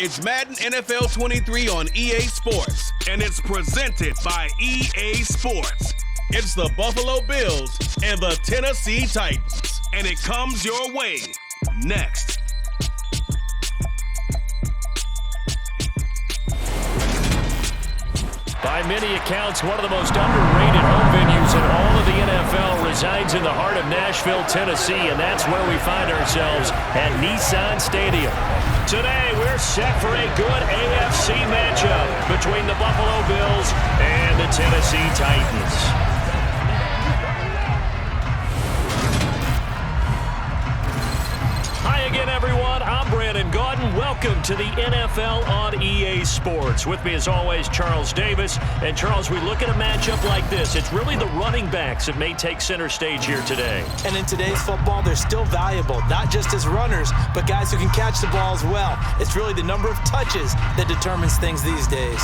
It's Madden NFL 23 on EA Sports, and it's presented by EA Sports. It's the Buffalo Bills and the Tennessee Titans, and it comes your way next. By many accounts, one of the most underrated home venues in all of the NFL resides in the heart of Nashville, Tennessee, and that's where we find ourselves at Nissan Stadium. Today, we're set for a good AFC matchup between the Buffalo Bills and the Tennessee Titans. Hi again, everyone. I'm Brandon Gaudin. Welcome to the NFL on EA Sports. With me, as always, Charles Davis. And, Charles, we look at a matchup like this. It's really the running backs that may take center stage here today. And in today's football, they're still valuable, not just as runners, but guys who can catch the ball as well. It's really the number of touches that determines things these days.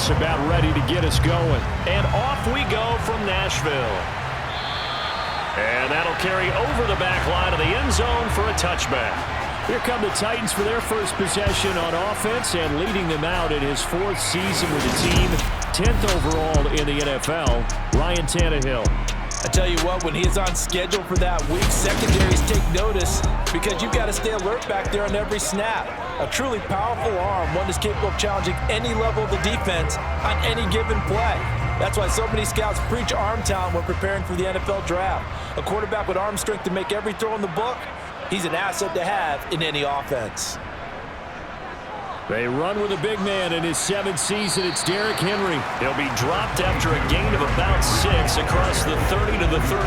About ready to get us going. And off we go from Nashville. And that'll carry over the back line of the end zone for a touchback. Here come the Titans for their first possession on offense, and leading them out in his fourth season with the team, 10th overall in the NFL, Ryan Tannehill. I tell you what, when he is on schedule for that week, secondaries take notice because you've got to stay alert back there on every snap. A truly powerful arm, one that's capable of challenging any level of the defense on any given play. That's why so many scouts preach arm talent when preparing for the NFL draft. A quarterback with arm strength to make every throw in the book, he's an asset to have in any offense. They run with a big man in his 7th season. It's Derrick Henry. He'll be dropped after a gain of about 6 across the 30 to the 31.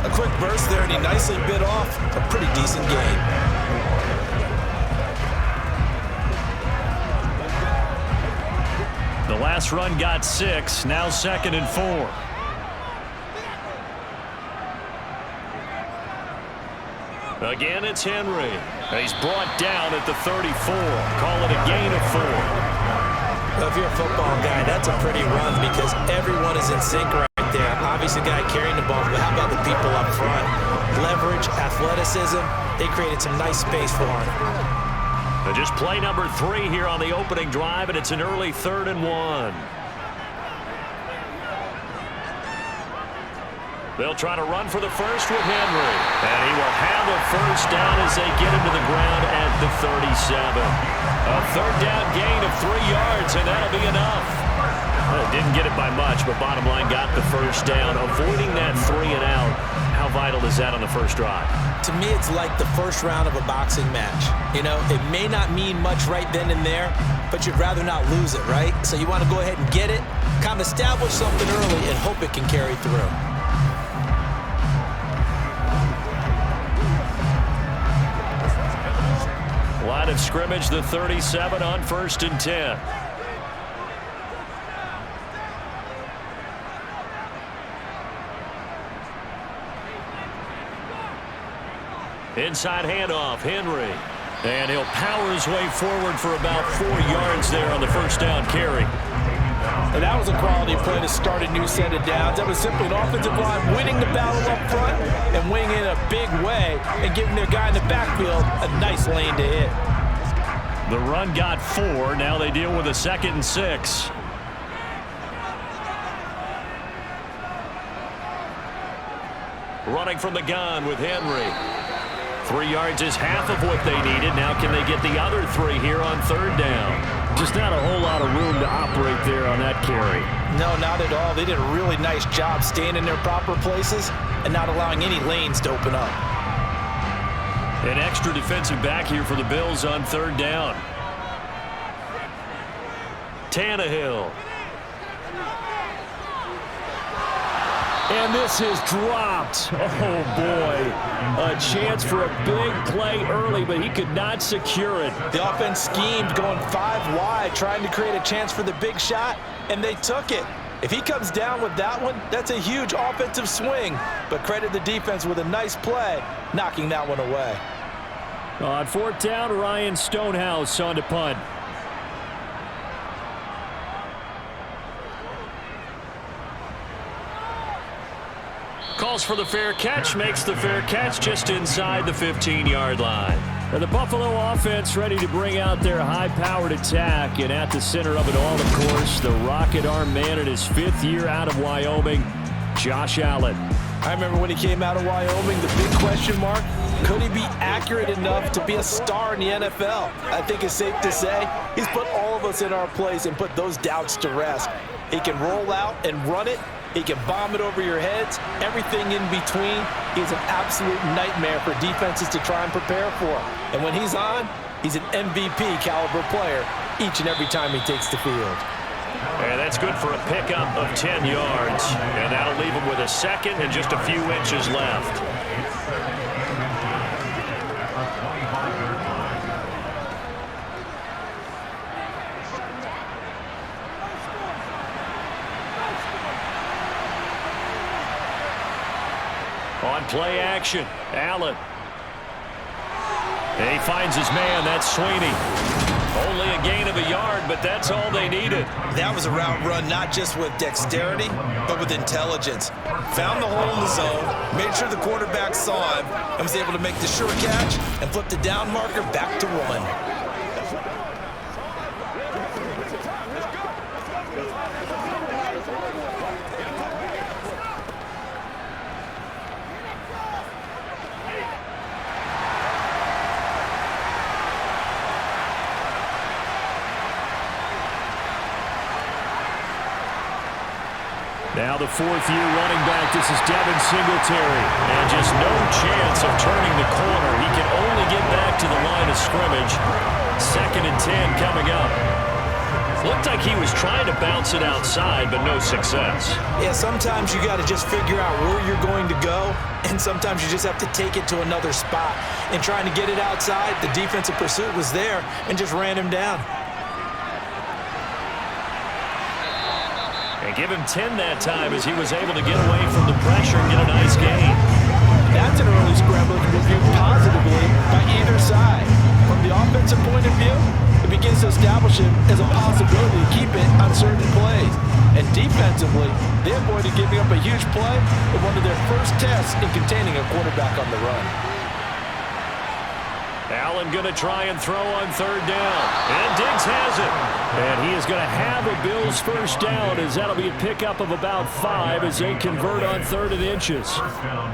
A quick burst there, and he nicely bit off a pretty decent gain. The last run got 6, now 2nd and 4. Again, it's Henry. He's brought down at the 34. Call it a gain of 4. Well, if you're a football guy, that's a pretty run because everyone is in sync right there. Obviously, the guy carrying the ball, but how about the people up front? Leverage, athleticism, they created some nice space for him. Just play number 3 here on the opening drive, and it's an early 3rd and 1. They'll try to run for the first with Henry. And he will have a first down as they get him to the ground at the 37. A 3rd down gain of 3 yards, and that'll be enough. Well, didn't get it by much, but bottom line got the first down. Avoiding that 3 and out. How vital is that on the first drive? To me, it's like the first round of a boxing match. You know, it may not mean much right then and there, but you'd rather not lose it, right? So you want to go ahead and get it, kind of establish something early, and hope it can carry through. Line of scrimmage, the 37 on 1st and 10. Inside handoff, Henry. And he'll power his way forward for about 4 yards there on the first down carry. And that was a quality play to start a new set of downs. That was simply an offensive line winning the battle up front and winning in a big way and giving their guy in the backfield a nice lane to hit. The run got 4. Now they deal with a 2nd and 6. running from the gun with Henry. 3 yards is half of what they needed. Now can they get the other 3 here on 3rd down? Just not a whole lot of room to operate there on that carry. No, not at all. They did a really nice job staying in their proper places and not allowing any lanes to open up. An extra defensive back here for the Bills on 3rd down. Tannehill. And this is dropped. Oh, boy. A chance for a big play early, but he could not secure it. The offense schemed going 5 wide, trying to create a chance for the big shot, and they took it. If he comes down with that one, that's a huge offensive swing. But credit the defense with a nice play, knocking that one away. On 4th down, Ryan Stonehouse on to punt. Calls for the fair catch, makes the fair catch just inside the 15-yard line. And the Buffalo offense ready to bring out their high-powered attack. And at the center of it all, of course, the rocket arm man in his 5th year out of Wyoming, Josh Allen. I remember when he came out of Wyoming, the big question mark, could he be accurate enough to be a star in the NFL? I think it's safe to say he's put all of us in our place and put those doubts to rest. He can roll out and run it. He can bomb it over your heads, everything in between. He's an absolute nightmare for defenses to try and prepare for. And when he's on, he's an MVP caliber player each and every time he takes the field. And that's good for a pickup of 10 yards. And that'll leave him with a 2nd and just a few inches left. On play action, Allen. And he finds his man, that's Sweeney. Only a gain of a yard, but that's all they needed. That was a route run not just with dexterity, but with intelligence. Found the hole in the zone, made sure the quarterback saw him, and was able to make the sure catch and flip the down marker back to 1. Now the 4th-year running back, this is Devin Singletary. And just no chance of turning the corner. He can only get back to the line of scrimmage. 2nd and 10 coming up. Looked like he was trying to bounce it outside, but no success. Yeah, sometimes you got to just figure out where you're going to go, and sometimes you just have to take it to another spot. And trying to get it outside, the defensive pursuit was there and just ran him down. And give him 10 that time as he was able to get away from the pressure and get a nice gain. That's an early scramble that can be viewed positively by either side. From the offensive point of view, it begins to establish him as a possibility to keep it on certain plays. And defensively, they avoided giving up a huge play in one of their first tests in containing a quarterback on the run. Allen going to try and throw on 3rd down. And Diggs has it. And he is going to have a Bills 1st down, as that'll be a pickup of about 5 as they convert on 3rd and inches.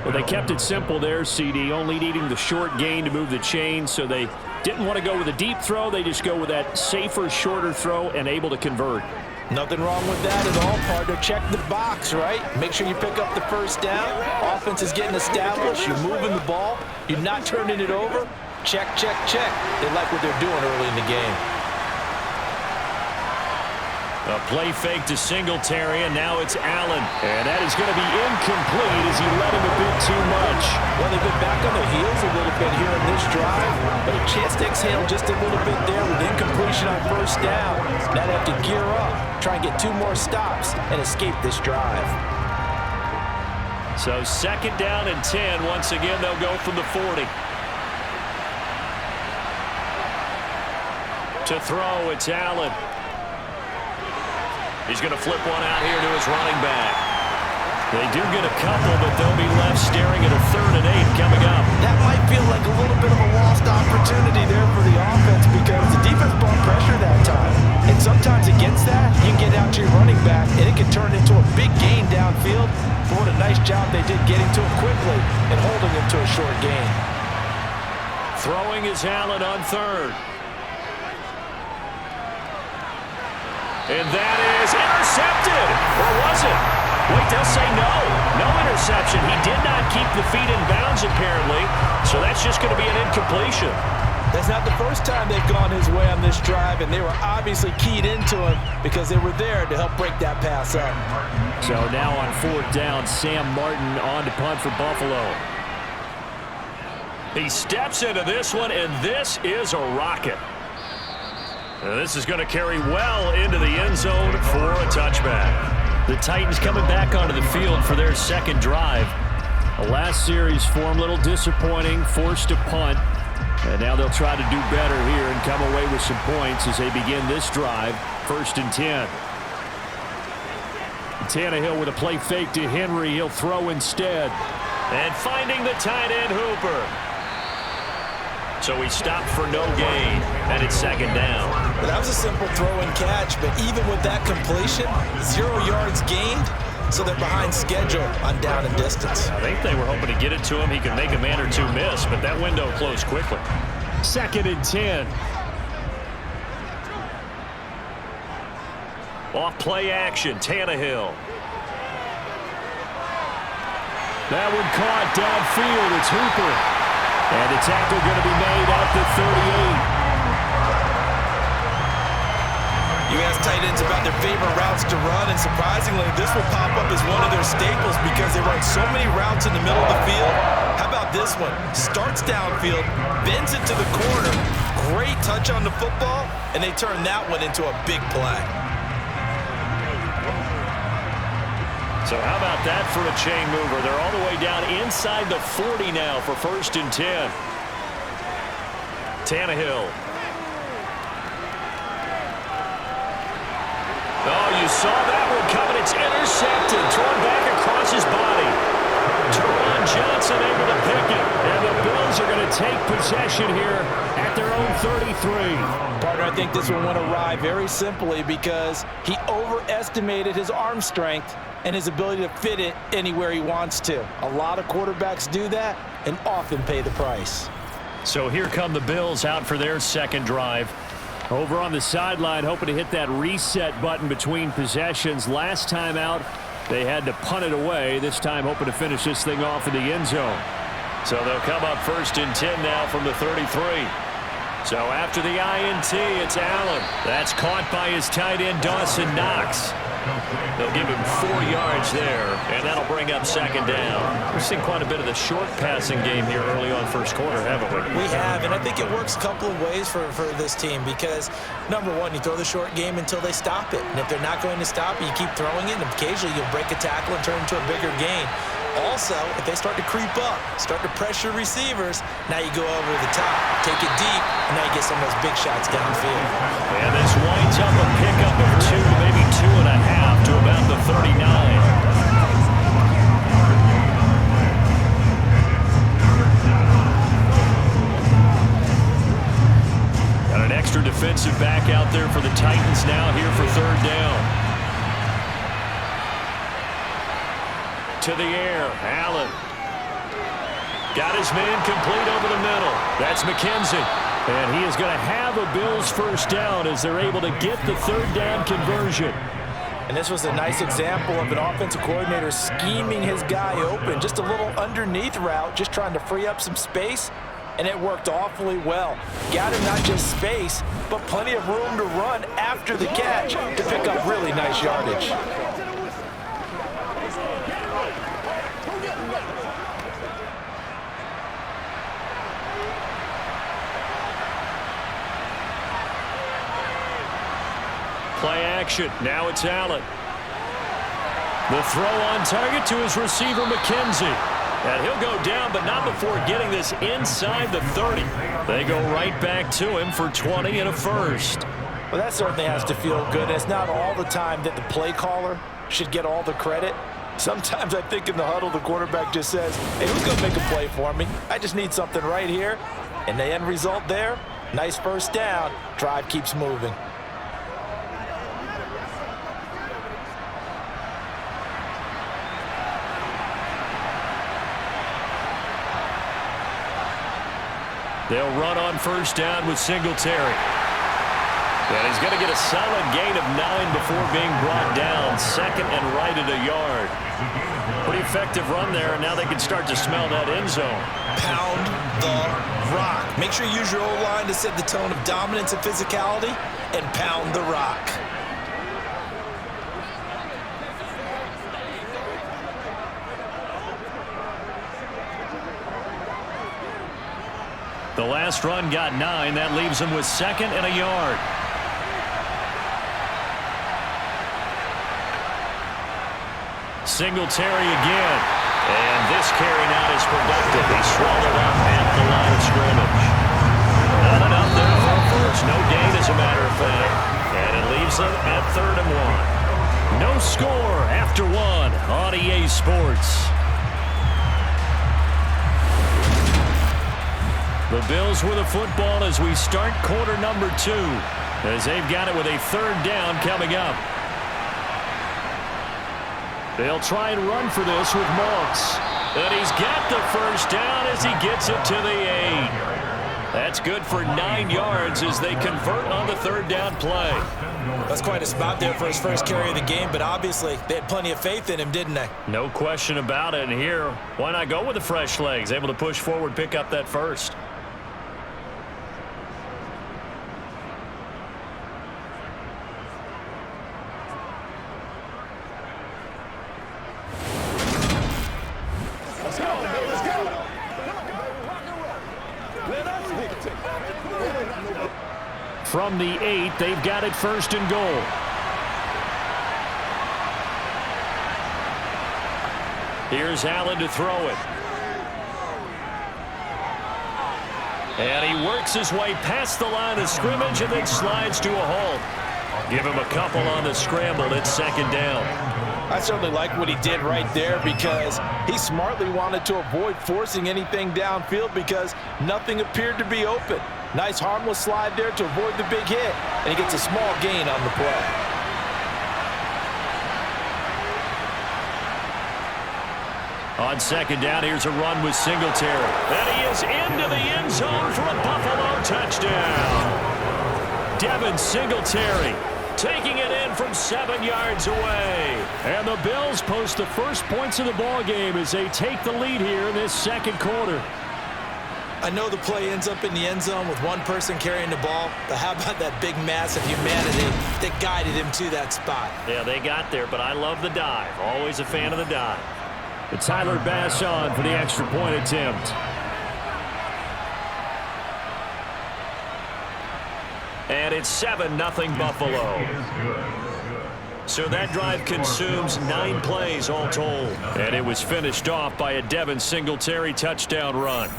Well, they kept it simple there, CD, only needing the short gain to move the chains, so they didn't want to go with a deep throw. They just go with that safer, shorter throw and able to convert. Nothing wrong with that at all, partner. Check the box, right? Make sure you pick up the 1st down. Offense is getting established. You're moving the ball. You're not turning it over. Check, check, check. They like what they're doing early in the game. A play fake to Singletary, and now it's Allen. And that is going to be incomplete as he let him a bit too much. Well, they've been back on their heels a little bit here in this drive, but a chance to exhale just a little bit there with incompletion on 1st down. Now they have to gear up, try and get 2 more stops, and escape this drive. So 2nd down and 10. Once again, they'll go from the 40. To throw, it's Allen. He's going to flip one out here to his running back. They do get a couple, but they'll be left staring at a 3rd and 8 coming up. That might feel like a little bit of a lost opportunity there for the offense because the defense brought pressure that time. And sometimes against that, you can get out to your running back, and it can turn into a big gain downfield for what an nice job they did getting to him quickly and holding him to a short gain. Throwing is Allen on third. And that is intercepted. Or was it? Wait, they'll say no. No interception. He did not keep the feet in bounds, apparently. So that's just going to be an incompletion. That's not the first time they've gone his way on this drive, and they were obviously keyed into him because they were there to help break that pass up. So now on fourth down, Sam Martin on to punt for Buffalo. He steps into this one, and this is a rocket. And this is going to carry well into the end zone for a touchback. The Titans coming back onto the field for their second drive. The last series for them, a little disappointing, forced to punt. And now they'll try to do better here and come away with some points as they begin this drive, 1st and 10. Tannehill with a play fake to Henry. He'll throw instead. And finding the tight end Hooper. So he stopped for no gain, and it's second down. That was a simple throw and catch, but even with that completion, 0 yards gained, so they're behind schedule on down and distance. I think they were hoping to get it to him. He could make a man or two miss, but that window closed quickly. 2nd and 10. Off play action, Tannehill. That one caught downfield. It's Hooper. And the tackle going to be made at the 38. You ask tight ends about their favorite routes to run, and surprisingly, this will pop up as one of their staples because they run so many routes in the middle of the field. How about this one? Starts downfield, bends it to the corner. Great touch on the football, and they turn that one into a big play. So how about that for a chain mover? They're all the way down inside the 40 now for 1st and 10. Tannehill. Oh, you saw that one coming. It's intercepted. Thrown back across his body. Teron Johnson able to pick it. And the Bills are going to take possession here at their own 33. Partner, I think this one went awry very simply because he overestimated his arm strength and his ability to fit it anywhere he wants to. A lot of quarterbacks do that and often pay the price. So here come the Bills out for their second drive. Over on the sideline, hoping to hit that reset button between possessions. Last time out, they had to punt it away. This time hoping to finish this thing off in the end zone. So they'll come up 1st and 10 now from the 33. So after the INT, it's Allen. That's caught by his tight end, Dawson Knox. They'll give him 4 yards there, and that'll bring up second down. We've seen quite a bit of the short passing game here early on first quarter, haven't we? We have, and I think it works a couple of ways for this team because, number one, you throw the short game until they stop it. And if they're not going to stop it, you keep throwing it, and occasionally you'll break a tackle and turn it into a bigger gain. Also, if they start to creep up, start to pressure receivers, now you go over the top, take it deep, and now you get some of those big shots downfield. And this winds up a pickup of 2, maybe 2.5 to about the 39. Got an extra defensive back out there for the Titans now here for 3rd down. To the air, Allen. Got his man complete over the middle. That's McKenzie. And he is going to have a Bills first down as they're able to get the 3rd down conversion. And this was a nice example of an offensive coordinator scheming his guy open. Just a little underneath route, just trying to free up some space, and it worked awfully well. Got him not just space, but plenty of room to run after the catch to pick up really nice yardage. Play action. Now it's Allen. The throw on target to his receiver, McKenzie. And he'll go down, but not before getting this inside the 30. They go right back to him for 20 and a first. Well, that certainly has to feel good. It's not all the time that the play caller should get all the credit. Sometimes I think in the huddle, the quarterback just says, hey, who's going to make a play for me? I just need something right here. And the end result there, nice first down. Drive keeps moving. They'll run on first down with Singletary. And he's going to get a solid gain of 9 before being brought down. Second and right at a yard. Pretty effective run there, and now they can start to smell that end zone. Pound the rock. Make sure you use your O-line to set the tone of dominance and physicality, and pound the rock. The last run got 9. That leaves them with second and a yard. Singletary again. And this carry not as productive. He swallowed up at the line of scrimmage. Not enough there for a first. No gain, as a matter of fact. And it leaves them at 3rd and 1. No score after 1 on EA Sports. The Bills with the football as we start quarter number 2, as they've got it with a 3rd down coming up. They'll try and run for this with Moss. And he's got the first down as he gets it to the 8. That's good for 9 yards as they convert on the 3rd down play. That's quite a spot there for his first carry of the game, but obviously they had plenty of faith in him, didn't they? No question about it. And here, why not go with the fresh legs? Able to push forward, pick up that first. From the 8, they've got it 1st and goal. Here's Allen to throw it. And he works his way past the line of scrimmage and then slides to a halt. Give him a couple on the scramble. It's 2nd down. I certainly like what he did right there because he smartly wanted to avoid forcing anything downfield because nothing appeared to be open. Nice harmless slide there to avoid the big hit, and he gets a small gain on the play. On 2nd down, here's a run with Singletary. And he is into the end zone for a Buffalo touchdown. Devin Singletary taking it in from 7 yards away. And the Bills post the first points of the ball game as they take the lead here in this 2nd quarter. I know the play ends up in the end zone with one person carrying the ball, but how about that big mass of humanity that guided him to that spot? Yeah, they got there, but I love the dive. Always a fan of the dive. It's Tyler Bass on for the extra point attempt. And it's 7-0 Buffalo. So that drive consumes 9 plays all told. And it was finished off by a Devin Singletary touchdown run.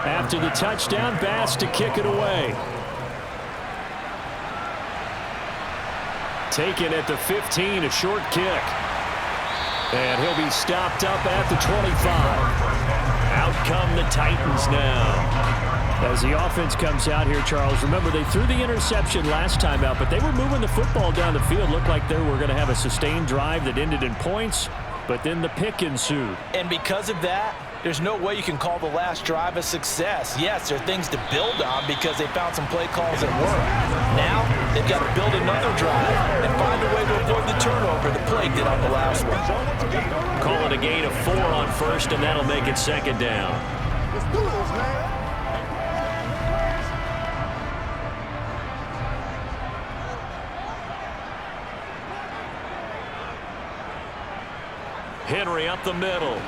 After the touchdown, Bass to kick it away. Taken at the 15, a short kick. And he'll be stopped up at the 25. Out come the Titans now. As the offense comes out here, Charles, remember they threw the interception last time out, but they were moving the football down the field. Looked like they were going to have a sustained drive that ended in points, but then the pick ensued. And because of that, there's no way you can call the last drive a success. Yes, there are things to build on because they found some play calls that work. Now, they've got to build another drive and find a way to avoid the turnover the play did on the last one. Call it a gain of 4 on 1st, and that'll make it 2nd down. Henry up the middle.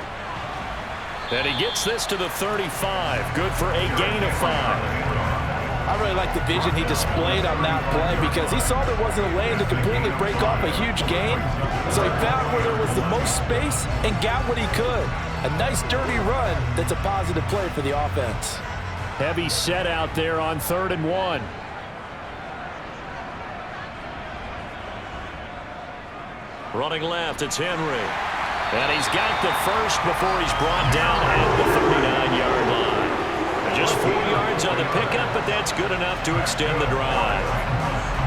And he gets this to the 35. Good for a gain of 5. I really like the vision he displayed on that play because he saw there wasn't a lane to completely break off a huge gain. So he found where there was the most space and got what he could. A nice dirty run that's a positive play for the offense. Heavy set out there on 3rd and 1. Running left, it's Henry. And he's got the first before he's brought down at the 39-yard line. Just 4 yards on the pickup, but that's good enough to extend the drive.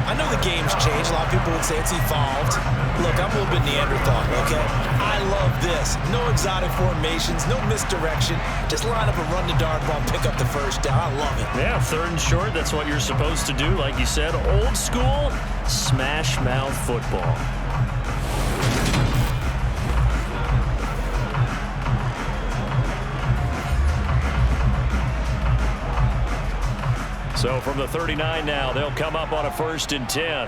I know the game's changed. A lot of people would say it's evolved. Look, I'm a little bit Neanderthal, okay? I love this. No exotic formations, no misdirection. Just line up a run the darn ball, pick up the first down. I love it. Yeah, 3rd and short, that's what you're supposed to do. Like you said, old school, smash mouth football. So from the 39 now, they'll come up on a 1st and 10.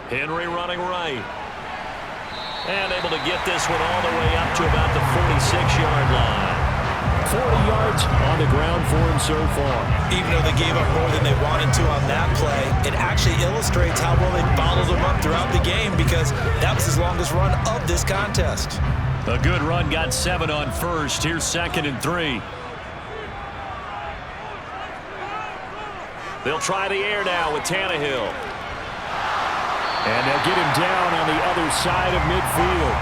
Henry running right. And able to get this one all the way up to about the 46-yard line. 40 yards on the ground for him so far. Even though they gave up more than they wanted to on that play, it actually illustrates how well they followed them up throughout the game because that was his longest run of this contest. A good run, got 7 on 1st. Here's 2nd and 3. They'll try the air now with Tannehill. And they'll get him down on the other side of midfield.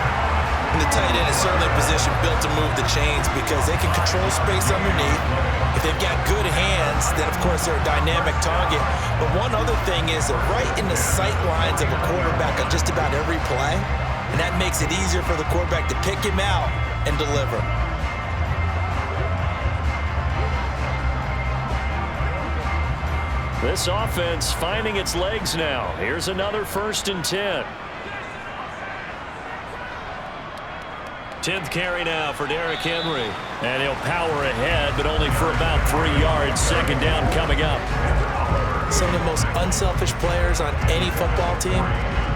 And the tight end is certainly a position built to move the chains because they can control space underneath. If they've got good hands, then of course they're a dynamic target. But one other thing is they're right in the sight lines of a quarterback on just about every play. And that makes it easier for the quarterback to pick him out and deliver. This offense finding its legs now. Here's another 1st and 10. 10th carry now for Derrick Henry. And he'll power ahead, but only for about 3 yards. 2nd down coming up. Some of the most unselfish players on any football team,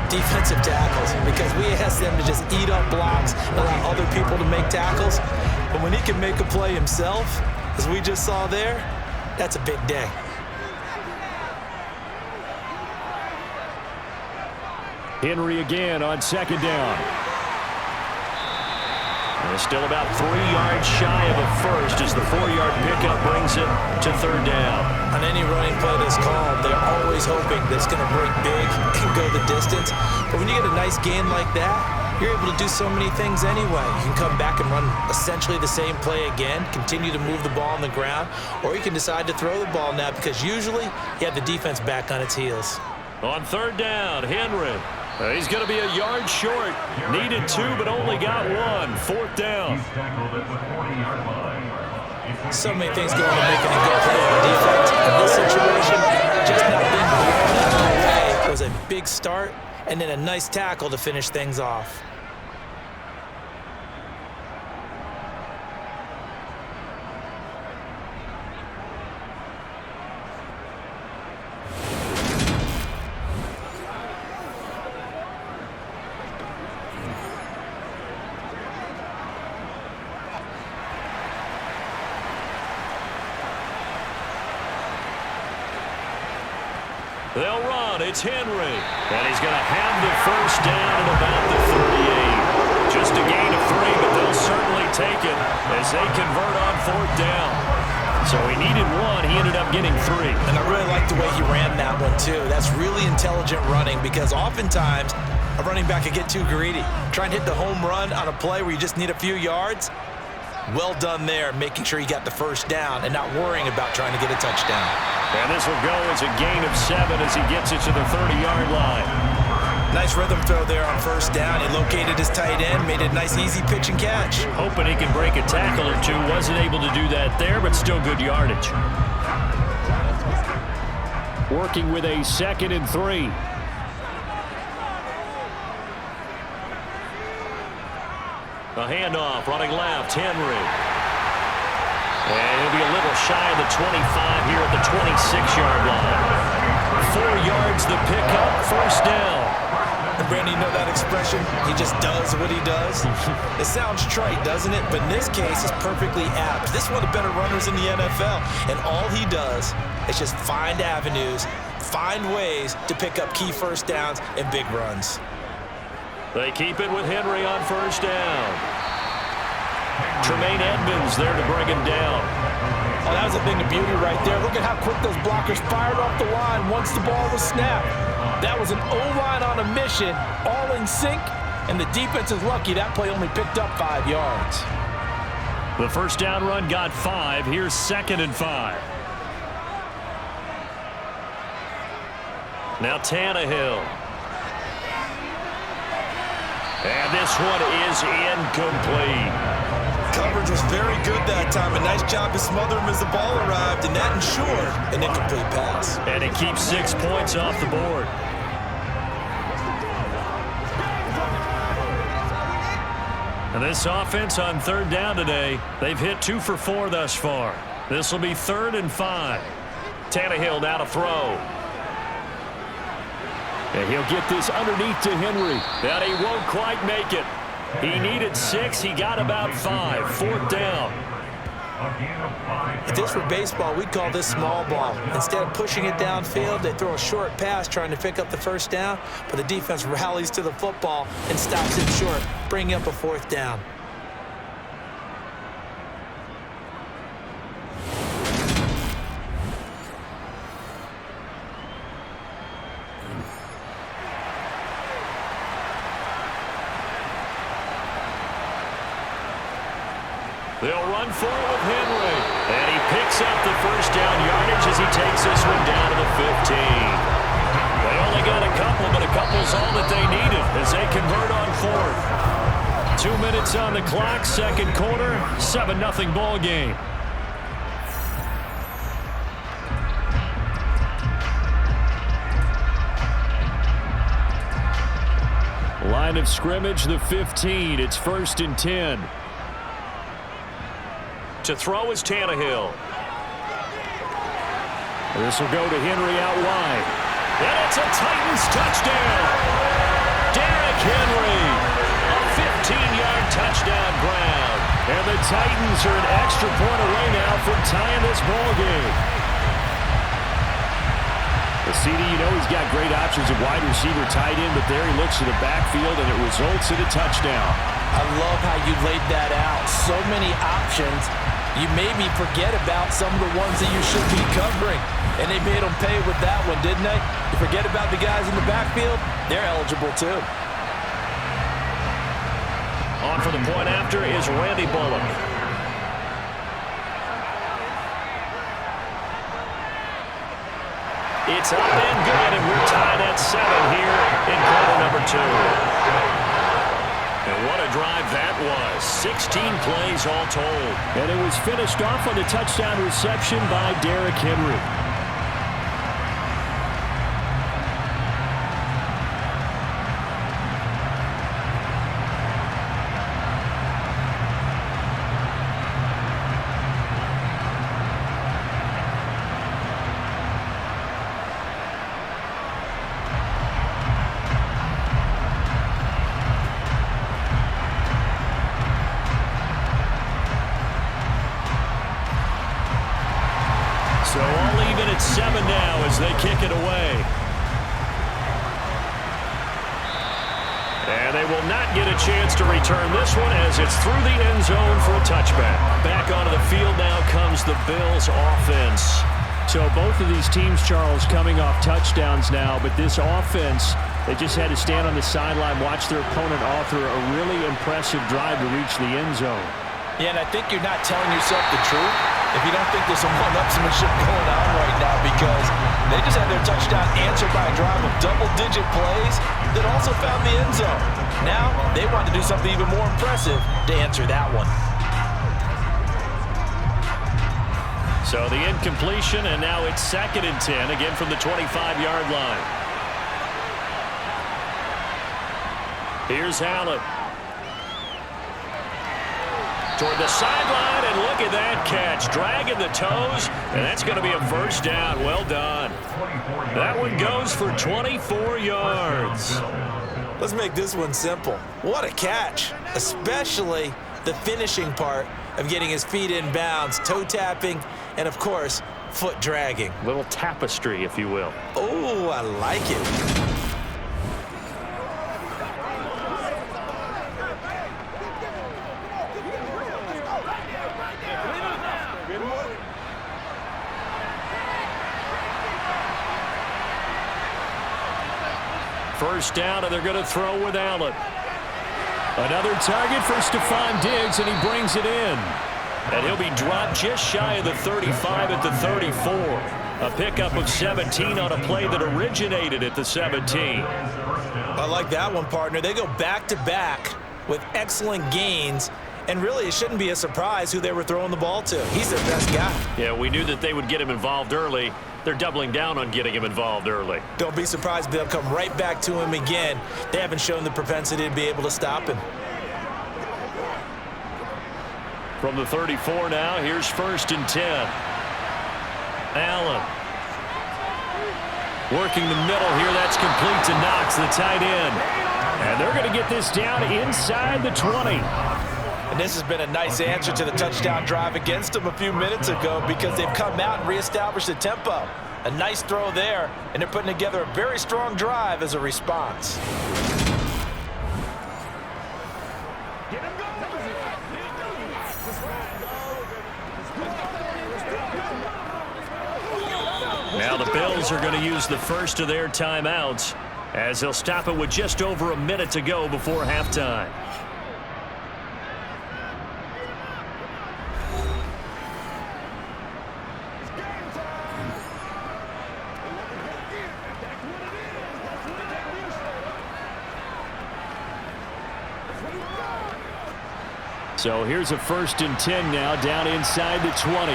defensive tackles, because we ask them to just eat up blocks and allow other people to make tackles. But when he can make a play himself, as we just saw there, that's a big day. Henry again on 2nd down. And still about 3 yards shy of a first as the 4-yard pickup brings it to 3rd down. On any running play that's called, they're always hoping that it's going to break big and go the distance. But when you get a nice gain like that, you're able to do so many things anyway. You can come back and run essentially the same play again, continue to move the ball on the ground, or you can decide to throw the ball now because usually you have the defense back on its heels. On 3rd down, Henry. He's going to be a yard short. Needed 2, but only got 1. 4th down. So many things going to make it a good play on defense. In this situation, just not being blown away was a big start and then a nice tackle to finish things off. They'll run. It's Henry. And he's going to have the 1st down at about the 38. Just a gain of 3, but they'll certainly take it as they convert on 4th down. So he needed 1. He ended up getting 3. And I really like the way he ran that one, too. That's really intelligent running because oftentimes a running back can get too greedy. Try and hit the home run on a play where you just need a few yards. Well done there, making sure you got the 1st down and not worrying about trying to get a touchdown. And this will go as a gain of 7 as he gets it to the 30-yard line. Nice rhythm throw there on 1st down. He located his tight end, made it a nice, easy pitch and catch. Hoping he can break a tackle or 2. Wasn't able to do that there, but still good yardage. Working with a 2nd and 3. A handoff, running left, Henry. And he'll be a little shy of the 25 here at the 26-yard line. 4 yards the pickup, 1st down. And Brandon, you know that expression? He just does what he does. It sounds trite, doesn't it? But in this case, it's perfectly apt. This is one of the better runners in the NFL. And all he does is just find avenues, find ways to pick up key 1st downs and big runs. They keep it with Henry on 1st down. Tremaine Edmonds there to bring him down. Oh, that was a thing of beauty right there. Look at how quick those blockers fired off the line once the ball was snapped. That was an O-line on a mission, all in sync, and the defense is lucky that play only picked up 5 yards. The first down run got 5. Here's 2nd and 5. Now Tannehill. And this one is incomplete. Coverage was very good that time. A nice job to smother him as the ball arrived, and that ensured an incomplete pass. And it keeps 6 points off the board. And this offense on 3rd down today, they've hit 2 for 4 thus far. This will be 3rd and 5. Tannehill now to throw. And he'll get this underneath to Henry. And he won't quite make it. He needed 6. He got about 5. 4th down. If this were baseball, we'd call this small ball. Instead of pushing it downfield, they throw a short pass trying to pick up the 1st down, but the defense rallies to the football and stops it short, bringing up a 4th down. They'll run for it with Henry. And he picks up the 1st down yardage as he takes this one down to the 15. They only got a couple, but a couple's all that they needed as they convert on 4th. 2 minutes on the clock, 2nd quarter, 7-0 ball game. Line of scrimmage, the 15. It's 1st and 10. To throw is Tannehill. This will go to Henry out wide. And it's a Titans touchdown. Derrick Henry. A 15-yard touchdown ground. And the Titans are an extra point away now from tying this ball game. The CD, you know he's got great options of wide receiver, tight end, but there he looks to the backfield, and it results in a touchdown. I love how you laid that out. So many options. You maybe forget about some of the ones that you should be covering. And they made them pay with that one, didn't they? You forget about the guys in the backfield, they're eligible too. On for the point after is Randy Bullock. It's up and good, and we're tied at 7 here in quarter number 2. And what a drive that was. 16 plays all told. And it was finished off on the touchdown reception by Derrick Henry. So all even at 7 now as they kick it away. And they will not get a chance to return this one as it's through the end zone for a touchback. Back onto the field now comes the Bills offense. So both of these teams, Charles, coming off touchdowns now, but this offense, they just had to stand on the sideline, watch their opponent author a really impressive drive to reach the end zone. Yeah, and I think you're not telling yourself the truth if you don't think there's some one-upsmanship going on right now, because they just had their touchdown answered by a drive of double-digit plays that also found the end zone. Now, they want to do something even more impressive to answer that one. So the incompletion, and now it's 2nd and 10, again from the 25-yard line. Here's Allen. Toward the sideline, and look at that catch. Dragging the toes, and that's going to be a 1st down. Well done. That one goes for 24 yards. Let's make this one simple. What a catch, especially the finishing part of getting his feet in bounds, toe tapping, and of course, foot dragging. Little tapestry, if you will. Oh, I like it. first down, and they're going to throw with Allen. Another target for Stephon Diggs, and he brings it in. And he'll be dropped just shy of the 35 at the 34. A pickup of 17 on a play that originated at the 17. I like that one, partner. They go back-to-back with excellent gains, and really it shouldn't be a surprise who they were throwing the ball to. He's their best guy. Yeah, we knew that they would get him involved early. They're doubling down on getting him involved early. Don't be surprised if they'll come right back to him again. They haven't shown the propensity to be able to stop him. From the 34 now, here's 1st and 10. Allen. Working the middle here, that's complete to Knox, the tight end. And they're going to get this down inside the 20. And this has been a nice answer to the touchdown drive against them a few minutes ago because they've come out and reestablished the tempo. A nice throw there, and they're putting together a very strong drive as a response. Now the Bills are going to use the first of their timeouts as they'll stop it with just over a minute to go before halftime. So here's a 1st and 10 now down inside the 20.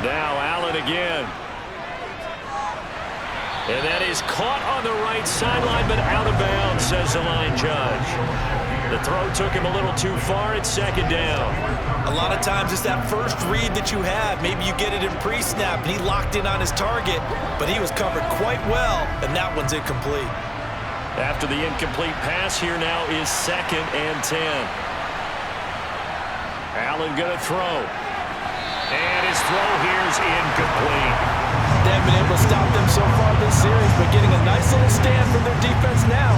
Now Allen again. And that is caught on the right sideline, but out of bounds, says the line judge. The throw took him a little too far. It's 2nd down. A lot of times it's that first read that you have. Maybe you get it in pre-snap, and he locked in on his target, but he was covered quite well, and that one's incomplete. After the incomplete pass, here now is 2nd and 10. Allen going to throw. And his throw here is incomplete. They haven't been able to stop them so far this series, but getting a nice little stand from their defense now.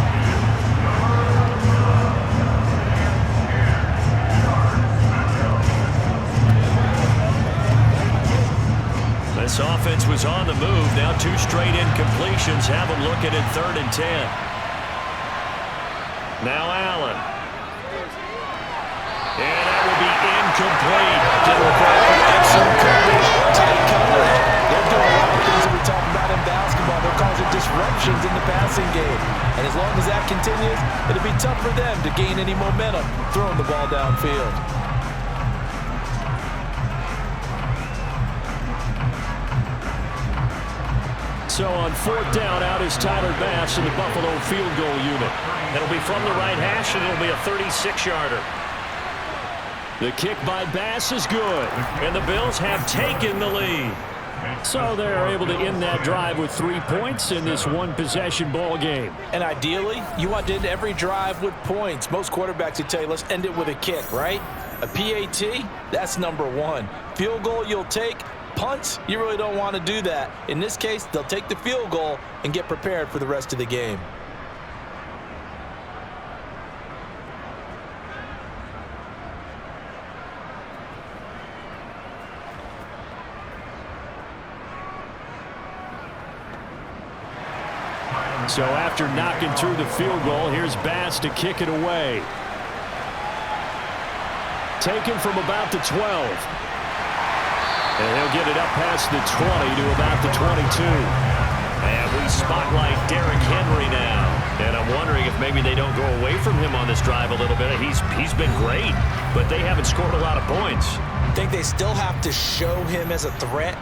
This offense was on the move. Now 2 straight incompletions have them looking at 3rd and 10. Now Allen. And that will be incomplete. Excellent coverage, tight coverage. They're doing a lot of things that we talk about in basketball. They're causing disruptions in the passing game. And as long as that continues, it'll be tough for them to gain any momentum throwing the ball downfield. So on 4th down, out is Tyler Bass in the Buffalo field goal unit. It'll be from the right hash, and it'll be a 36-yarder. The kick by Bass is good. And the Bills have taken the lead. So they're able to end that drive with 3 points in this one-possession ball game. And ideally, you want to end every drive with points. Most quarterbacks would tell you, let's end it with a kick, right? A PAT, that's number 1. Field goal you'll take. Punts, you really don't want to do that. In this case, they'll take the field goal and get prepared for the rest of the game. So after knocking through the field goal, here's Bass to kick it away. Taken from about the 12. And he'll get it up past the 20 to about the 22. And we spotlight Derrick Henry now. And I'm wondering if maybe they don't go away from him on this drive a little bit. He's been great, but they haven't scored a lot of points. I think they still have to show him as a threat.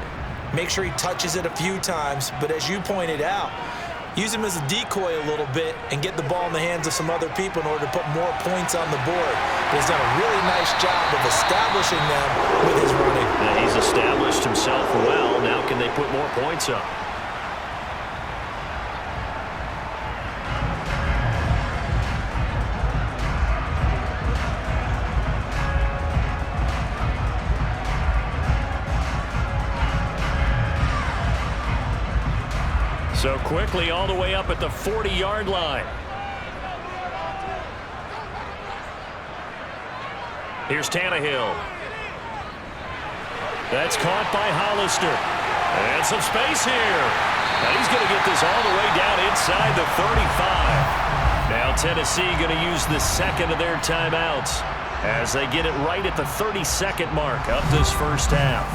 Make sure he touches it a few times. But as you pointed out, use him as a decoy a little bit and get the ball in the hands of some other people in order to put more points on the board. But he's done a really nice job of establishing them with his running. Yeah, he's established himself well. Now can they put more points up? So quickly all the way up at the 40-yard line. Here's Tannehill. That's caught by Hollister. And some space here. And he's going to get this all the way down inside the 35. Now Tennessee going to use the second of their timeouts as they get it right at the 30-second mark of this first half.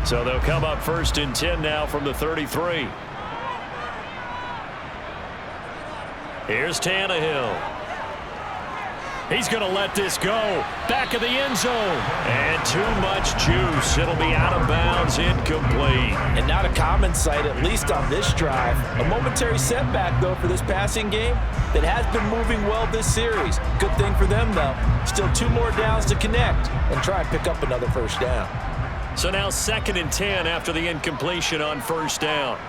So they'll come up 1st and 10 now from the 33. Here's Tannehill. He's going to let this go. Back of the end zone. And too much juice. It'll be out of bounds, incomplete. And not a common sight, at least on this drive. A momentary setback, though, for this passing game that has been moving well this series. Good thing for them, though. Still 2 more downs to connect and try and pick up another first down. So now 2nd and 10 after the incompletion on first down.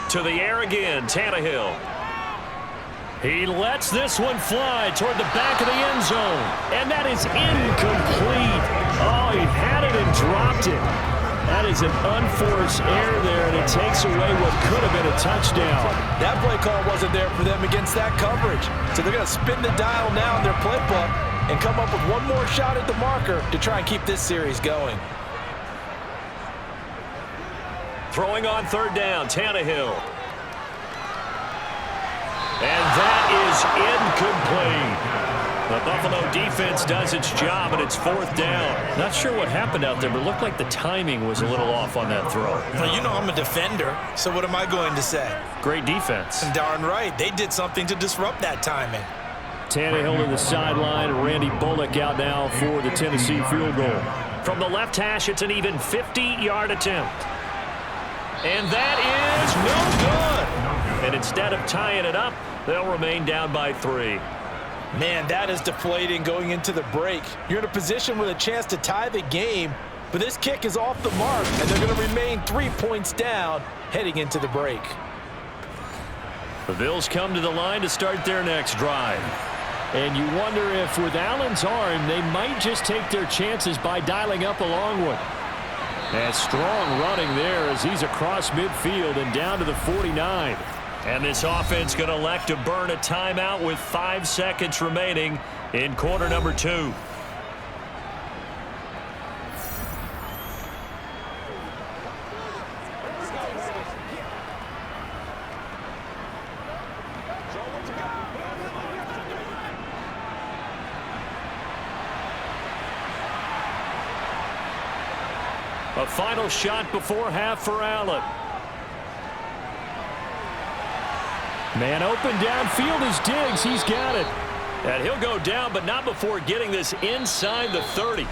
To the air again, Tannehill. He lets this one fly toward the back of the end zone. And that is incomplete. Oh, he had it and dropped it. That is an unforced error there, and it takes away what could have been a touchdown. That play call wasn't there for them against that coverage. So they're going to spin the dial now in their playbook and come up with one more shot at the marker to try and keep this series going. Throwing on 3rd down, Tannehill. And that is incomplete. The Buffalo defense does its job, and it's 4th down. Not sure what happened out there, but it looked like the timing was a little off on that throw. Well, you know I'm a defender, so what am I going to say? Great defense. Darn right. They did something to disrupt that timing. Tannehill to the sideline. Randy Bullock out now for the Tennessee field goal. From the left hash, it's an even 50-yard attempt. And that is no good. And instead of tying it up, they'll remain down by 3. Man, that is deflating going into the break. You're in a position with a chance to tie the game, but this kick is off the mark, and they're going to remain 3 points down heading into the break. The Bills come to the line to start their next drive. And you wonder if with Allen's arm, they might just take their chances by dialing up a long one. And strong running there as he's across midfield and down to the 49. And this offense going to elect to burn a timeout with 5 seconds remaining in quarter number 2. A final shot before half for Allen. Man open downfield is Diggs. He's got it. And he'll go down, but not before getting this inside the 30.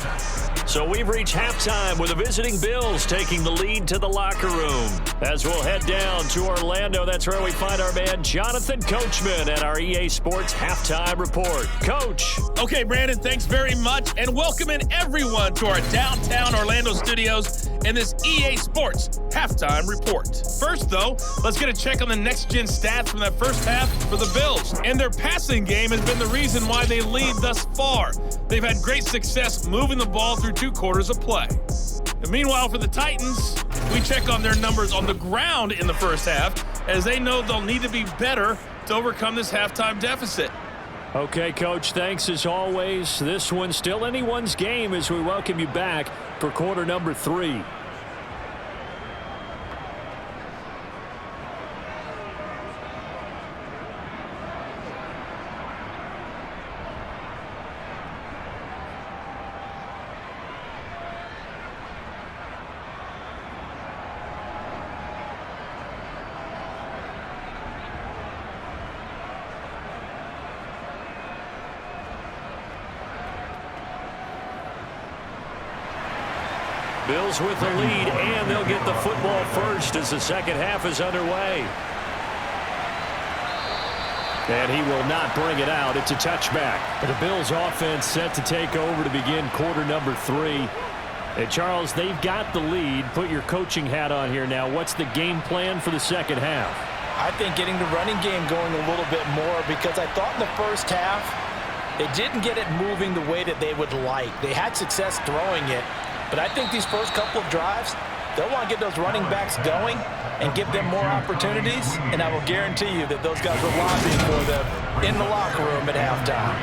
So we've reached halftime with the visiting Bills taking the lead to the locker room. As we'll head down to Orlando, that's where we find our man Jonathan Coachman at our EA Sports Halftime Report. Coach. Okay, Brandon, thanks very much, and welcoming everyone to our downtown Orlando studios and this EA Sports Halftime Report. First, though, let's get a check on the next-gen stats from that first half for the Bills. And their passing game has been the reason why they lead thus far. They've had great success moving the ball through 2 quarters of play. And meanwhile, for the Titans, we check on their numbers on the ground in the first half, as they know they'll need to be better to overcome this halftime deficit. Okay, Coach, thanks as always. This one's still anyone's game as we welcome you back for quarter number 3. Bills with the lead, and they'll get the football first as the second half is underway. And he will not bring it out. It's a touchback. The Bills offense set to take over to begin quarter number 3. And Charles, they've got the lead. Put your coaching hat on here now. What's the game plan for the second half? I think getting the running game going a little bit more, because I thought in the first half they didn't get it moving the way that they would like. They had success throwing it. But I think these first couple of drives, They'll want to get those running backs going and give them more opportunities, and I will guarantee you that those guys are lobbying for them in the locker room at halftime.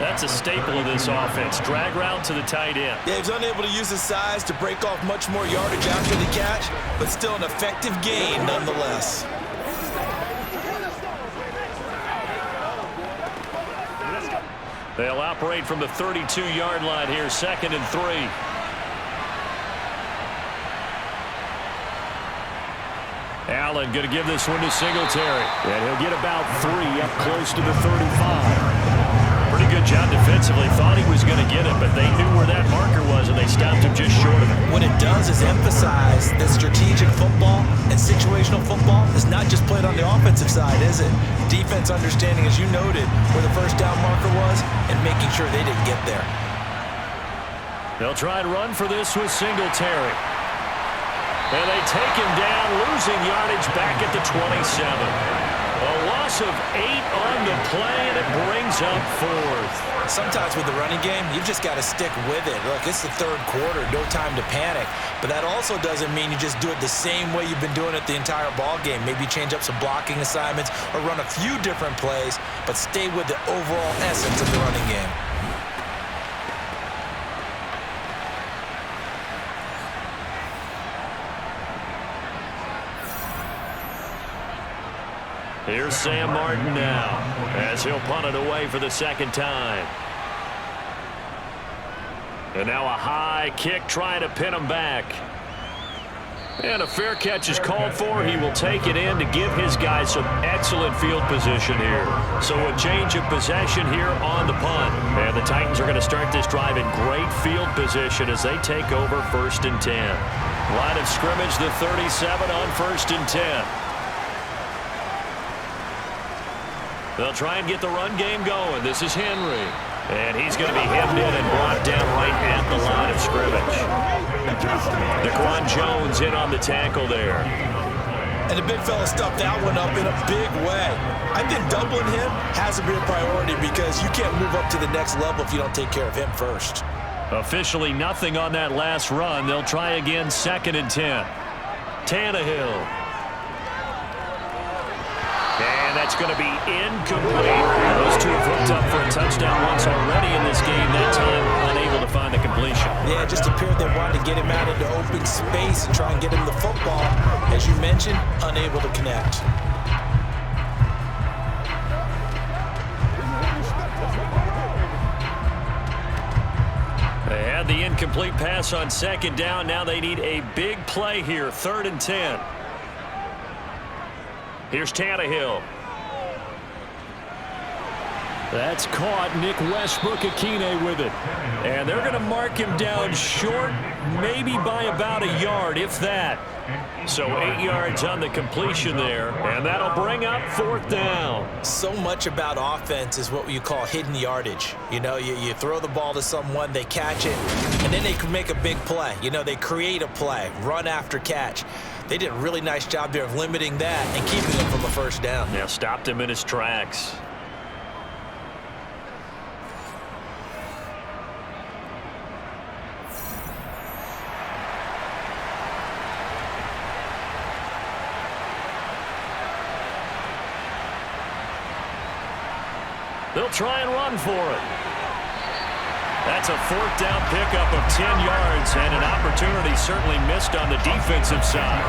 That's a staple of this offense. Drag route to the tight end. Yeah, he's unable to use his size to break off much more yardage after the catch, but still an effective gain nonetheless. They'll operate from the 32-yard line here, 2nd and 3. Allen going to give this one to Singletary. And he'll get about 3 up close to the 35. Pretty good job defensively. Thought he was going to get it, but they knew where that marker was, and they stopped him just short of it. What it does is emphasize that strategic football and situational football is not just played on the offensive side, is it? Defense understanding, as you noted, where the first down marker was and making sure they didn't get there. They'll try and run for this with Singletary. And they take him down, losing yardage back at the 27. A loss of 8 on the play, and it brings up 4th. Sometimes with the running game, you've just got to stick with it. Look, it's the 3rd quarter, no time to panic. But that also doesn't mean you just do it the same way you've been doing it the entire ball game. Maybe change up some blocking assignments or run a few different plays, but stay with the overall essence of the running game. Here's Sam Martin now, as he'll punt it away for the 2nd time. And now a high kick trying to pin him back. And a fair catch is called for. He will take it in to give his guys some excellent field position here. So a change of possession here on the punt. And the Titans are going to start this drive in great field position as they take over 1st and 10. Line of scrimmage, the 37 on 1st and 10. They'll try and get the run game going. This is Henry. And he's going to be hemmed in and brought down right at the line of scrimmage. Daquan Jones in on the tackle there. And the big fella stuffed that one up in a big way. I think doubling him has to be a priority because you can't move up to the next level if you don't take care of him first. Officially nothing on that last run. They'll try again, 2nd and 10. Tannehill. And that's going to be incomplete. Those two have hooked up for a touchdown once already in this game. That time unable to find the completion. Yeah, it just appeared they wanted to get him out into open space and try and get him the football. As you mentioned, unable to connect. They had the incomplete pass on 2nd down. Now they need a big play here, 3rd and 10. Here's Tannehill. That's caught. Nick Westbrook-Akine with it. And they're going to mark him down short, maybe by about a yard, if that. So 8 yards on the completion there, and that'll bring up 4th down. So much about offense is what you call hidden yardage. You know, you throw the ball to someone, they catch it, and then they can make a big play. You know, they create a play, run after catch. They did a really nice job there of limiting that and keeping him from a 1st down. Yeah, stopped him in his tracks. They'll try and run for it. That's a 4th down pickup of 10 yards, and an opportunity certainly missed on the defensive side.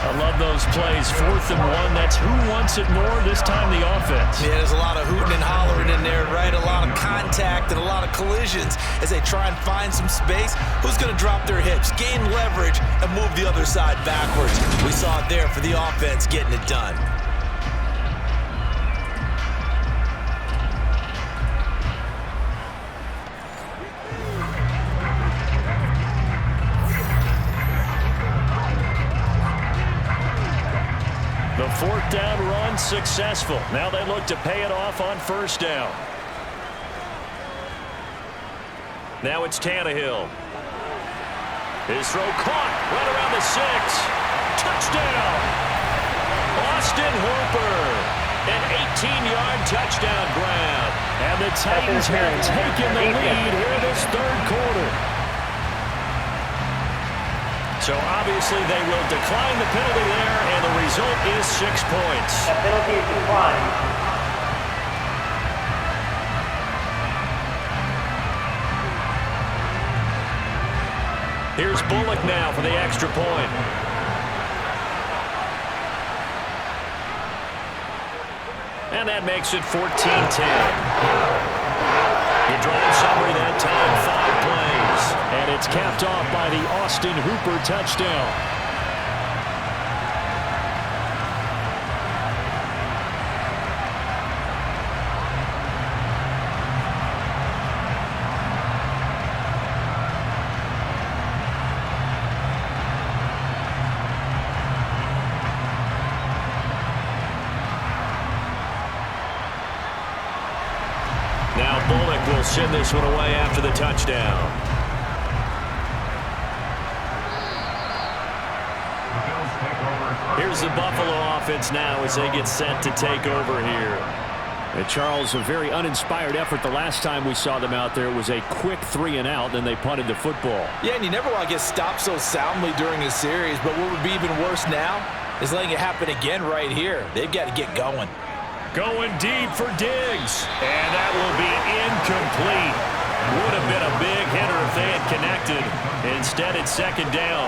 I love those plays. 4th and 1. That's who wants it more, this time the offense. Yeah, there's a lot of hooting and hollering in there, right? A lot of contact and a lot of collisions as they try and find some space. Who's going to drop their hips, gain leverage, and move the other side backwards? We saw it there for the offense getting it done. The 4th down run successful. Now they look to pay it off on 1st down. Now it's Tannehill. His throw caught right around the 6. Touchdown! Austin Hooper. An 18-yard touchdown grab. And the Titans have taken the lead here this 3rd quarter. So obviously they will decline the penalty there, and the result is 6 points. The penalty is declined. Here's Bullock now for the extra point. And that makes it 14-10. The drive summary that time, 5 plays. And it's capped off by the Austin Hooper touchdown. Now Bullock will send this one away after the touchdown. Here's the Buffalo offense now as they get set to take over here. And Charles, a very uninspired effort the last time we saw them out there. It was a quick 3-and-out, and they punted the football. Yeah, and you never want to get stopped so soundly during a series, but what would be even worse now is letting it happen again right here. They've got to get going. Going deep for Diggs. And that will be incomplete. Would have been a big hitter if they had connected. Instead, it's second down.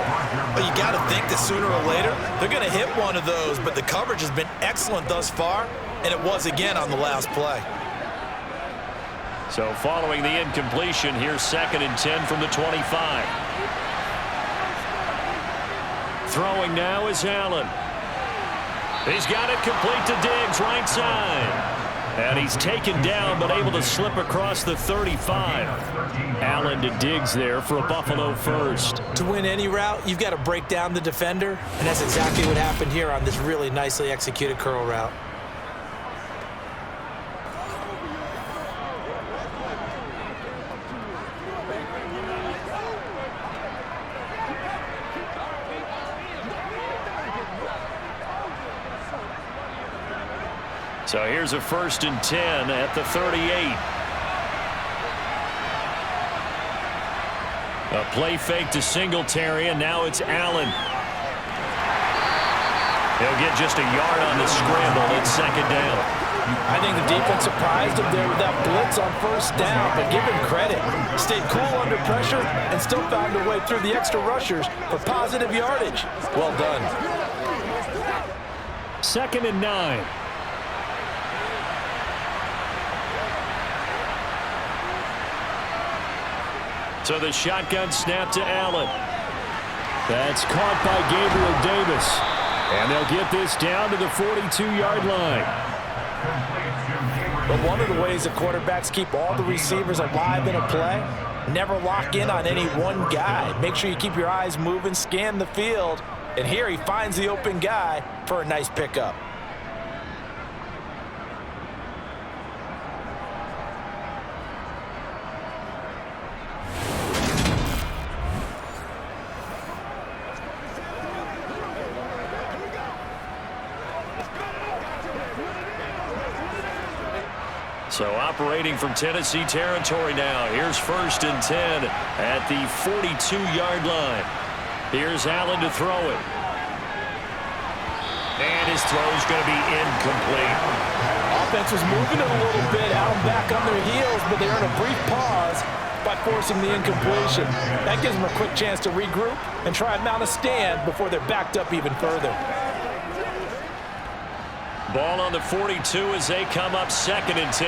But you got to think that sooner or later, they're going to hit one of those, but the coverage has been excellent thus far, and it was again on the last play. So following the incompletion, here's 2nd and 10 from the 25. Throwing now is Allen. He's got it complete to Diggs, right side. And he's taken down, but able to slip across the 35. Allen to Diggs there for a Buffalo first. To win any route, you've got to break down the defender, and that's exactly what happened here on this really nicely executed curl route. So here's a 1st and 10 at the 38. A play fake to Singletary, and now it's Allen. He'll get just a yard on the scramble. It's 2nd down. I think the defense surprised him there with that blitz on 1st down, but give him credit. Stayed cool under pressure and still found a way through the extra rushers for positive yardage. Well done. 2nd and 9. So the shotgun snap to Allen. That's caught by Gabriel Davis. And they'll get this down to the 42-yard line. But one of the ways that quarterbacks keep all the receivers alive in a play, never lock in on any one guy. Make sure you keep your eyes moving, scan the field. And here he finds the open guy for a nice pickup. So operating from Tennessee territory now. Here's 1st and 10 at the 42-yard line. Here's Allen to throw it. And his throw's going to be incomplete. Offense was moving it a little bit, Allen back on their heels, but they earn a brief pause by forcing the incompletion. That gives them a quick chance to regroup and try and mount a stand before they're backed up even further. Ball on the 42 as they come up 2nd and 10.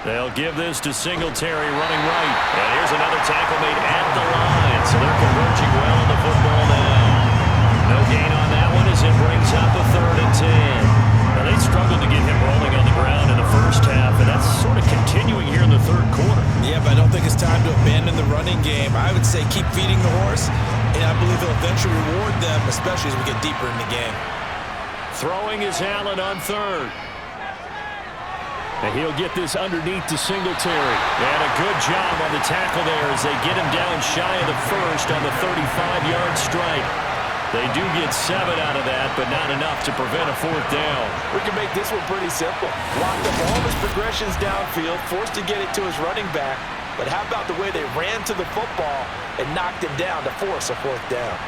They'll give this to Singletary running right. And here's another tackle made at the line. So they're converging well on the football now. No gain on that one as it brings up a 3rd and 10. Now they struggled to get him rolling on the ground in the first half, and that's sort of continuing here in the 3rd quarter. Yeah, but I don't think it's time to abandon the running game. I would say keep feeding the horse, and I believe they'll eventually reward them, especially as we get deeper in the game. Throwing is Allen on 3rd. And he'll get this underneath to Singletary. And a good job on the tackle there as they get him down shy of the 1st on the 35-yard strike. They do get 7 out of that, but not enough to prevent a 4th down. We can make this one pretty simple. Locked up all his progressions downfield, forced to get it to his running back, but how about the way they ran to the football and knocked him down to force a 4th down?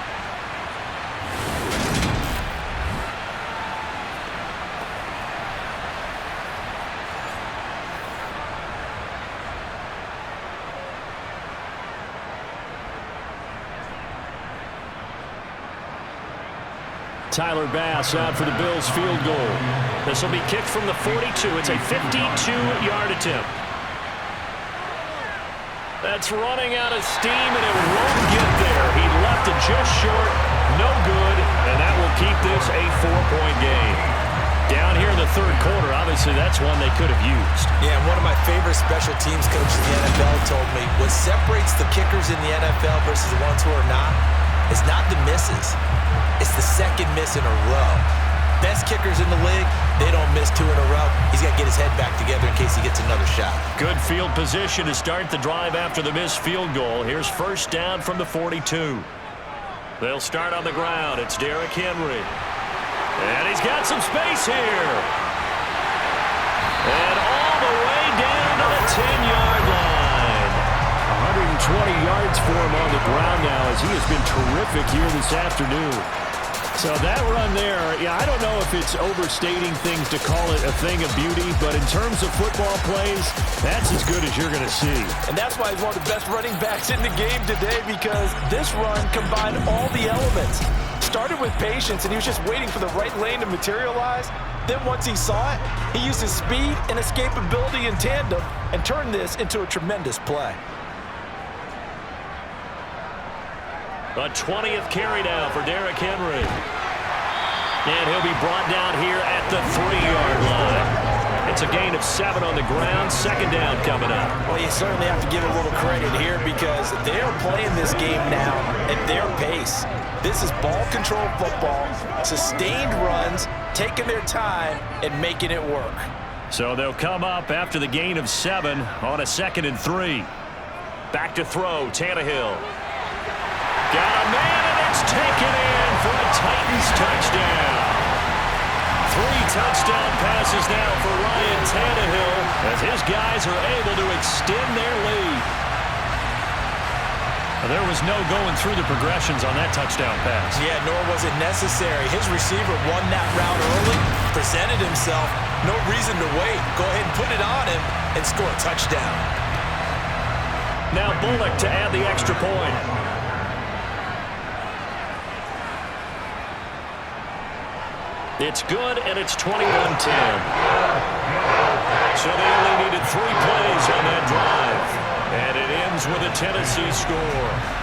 Tyler Bass out for the Bills field goal. This will be kicked from the 42. It's a 52-yard attempt. That's running out of steam, and it won't get there. He left it just short. No good, and that will keep this a 4-point game. Down here in the 3rd quarter, obviously that's one they could have used. Yeah, and one of my favorite special teams coaches in the NFL told me what separates the kickers in the NFL versus the ones who are not is not the misses. It's the 2nd miss in a row. Best kickers in the league, they don't miss 2 in a row. He's got to get his head back together in case he gets another shot. Good field position to start the drive after the missed field goal. Here's 1st down from the 42. They'll start on the ground. It's Derrick Henry. And he's got some space here. And all the way down to the 10-yard line. 120 yards for him on the ground now as he has been terrific here this afternoon. So that run there, yeah, I don't know if it's overstating things to call it a thing of beauty, but in terms of football plays, that's as good as you're going to see. And that's why he's one of the best running backs in the game today, because this run combined all the elements. Started with patience, and he was just waiting for the right lane to materialize. Then once he saw it, he used his speed and escapability in tandem and turned this into a tremendous play. A 20th carry down for Derrick Henry. And he'll be brought down here at the 3-yard line. It's a gain of 7 on the ground. 2nd down coming up. Well, you certainly have to give a little credit here because they're playing this game now at their pace. This is ball control football, sustained runs, taking their time and making it work. So they'll come up after the gain of 7 on a 2nd and 3. Back to throw, Tannehill. Got a man, and it's taken in for a Titans touchdown. 3 touchdown passes now for Ryan Tannehill as his guys are able to extend their lead. There was no going through the progressions on that touchdown pass. Yeah, nor was it necessary. His receiver won that route early, presented himself, no reason to wait. Go ahead and put it on him and score a touchdown. Now Bullock to add the extra point. It's good, and it's 21-10. So they only needed 3 plays on that drive. And it ends with a Tennessee score.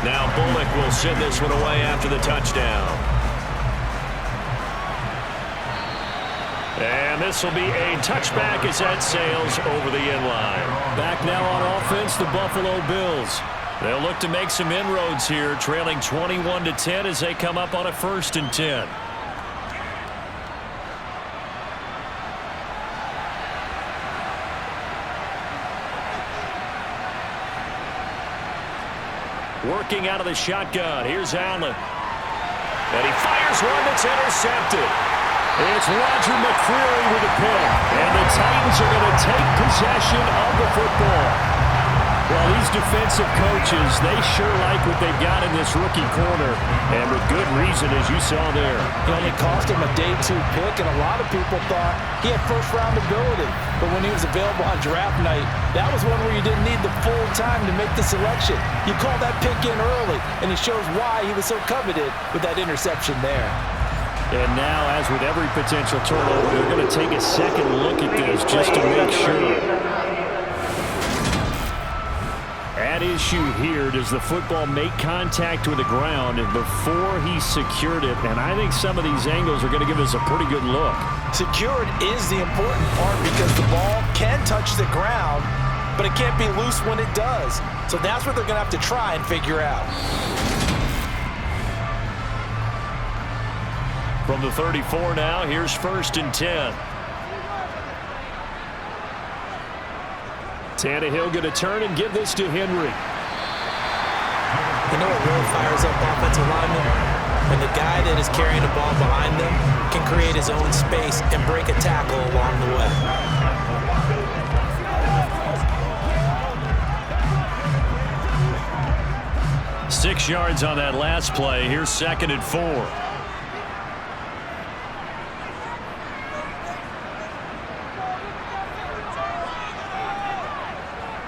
Now Bullock will send this one away after the touchdown. And this will be a touchback as that sails over the end line. Back now on offense, the Buffalo Bills. They'll look to make some inroads here, trailing 21-10 as they come up on a 1st and 10. Working out of the shotgun. Here's Allen. And he fires one that's intercepted. It's Roger McCreary with a pick. And the Titans are going to take possession of the football. Well, these defensive coaches, they sure like what they've got in this rookie corner. And with good reason, as you saw there. It only cost him a day 2 pick, and a lot of people thought he had first-round ability. But when he was available on draft night, that was one where you didn't need the full time to make the selection. You call that pick in early, and it shows why he was so coveted with that interception there. And now, as with every potential turnover, they're going to take a second look at this just to make sure. At issue here, does the football make contact with the ground before he secured it? And I think some of these angles are going to give us a pretty good look. Secured is the important part because the ball can touch the ground, but it can't be loose when it does. So that's what they're going to have to try and figure out. From the 34 now, here's 1st and 10. Tannehill going to turn and give this to Henry. You know what really fires up offensive linemen? When the guy that is carrying the ball behind them can create his own space and break a tackle along the way. 6 yards on that last play. Here's 2nd and 4.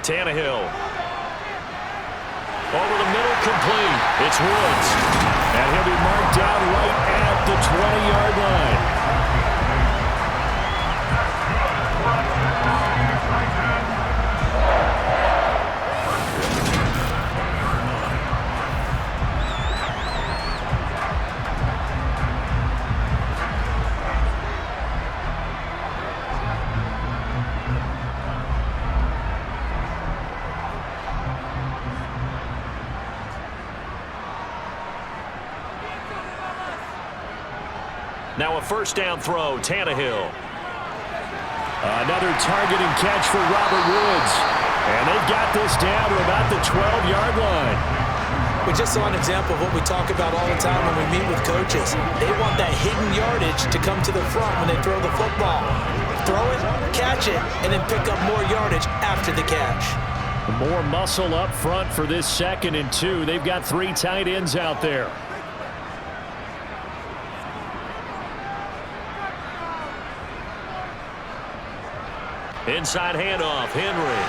Tannehill. Over the middle, complete. It's Woods. And he'll be marked down right at the 20-yard line. Now a 1st down throw, Tannehill. Another target and catch for Robert Woods. And they've got this down to about the 12-yard line. We just saw an example of what we talk about all the time when we meet with coaches. They want that hidden yardage to come to the front when they throw the football. Throw it, catch it, and then pick up more yardage after the catch. More muscle up front for this 2nd and 2. They've got 3 tight ends out there. Inside handoff, Henry.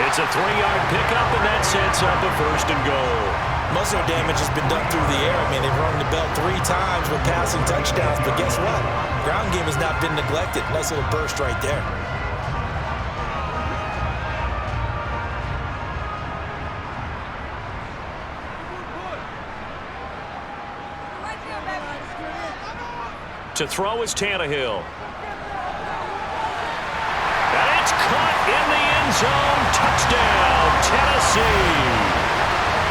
It's a 3-yard pickup, and that sets up a 1st and goal. Most of their damage has been done through the air. I mean, they've rung the bell 3 times with passing touchdowns, but guess what? Ground game has not been neglected. Nice little burst right there. To throw is Tannehill. And it's caught in the end zone. Touchdown, Tennessee.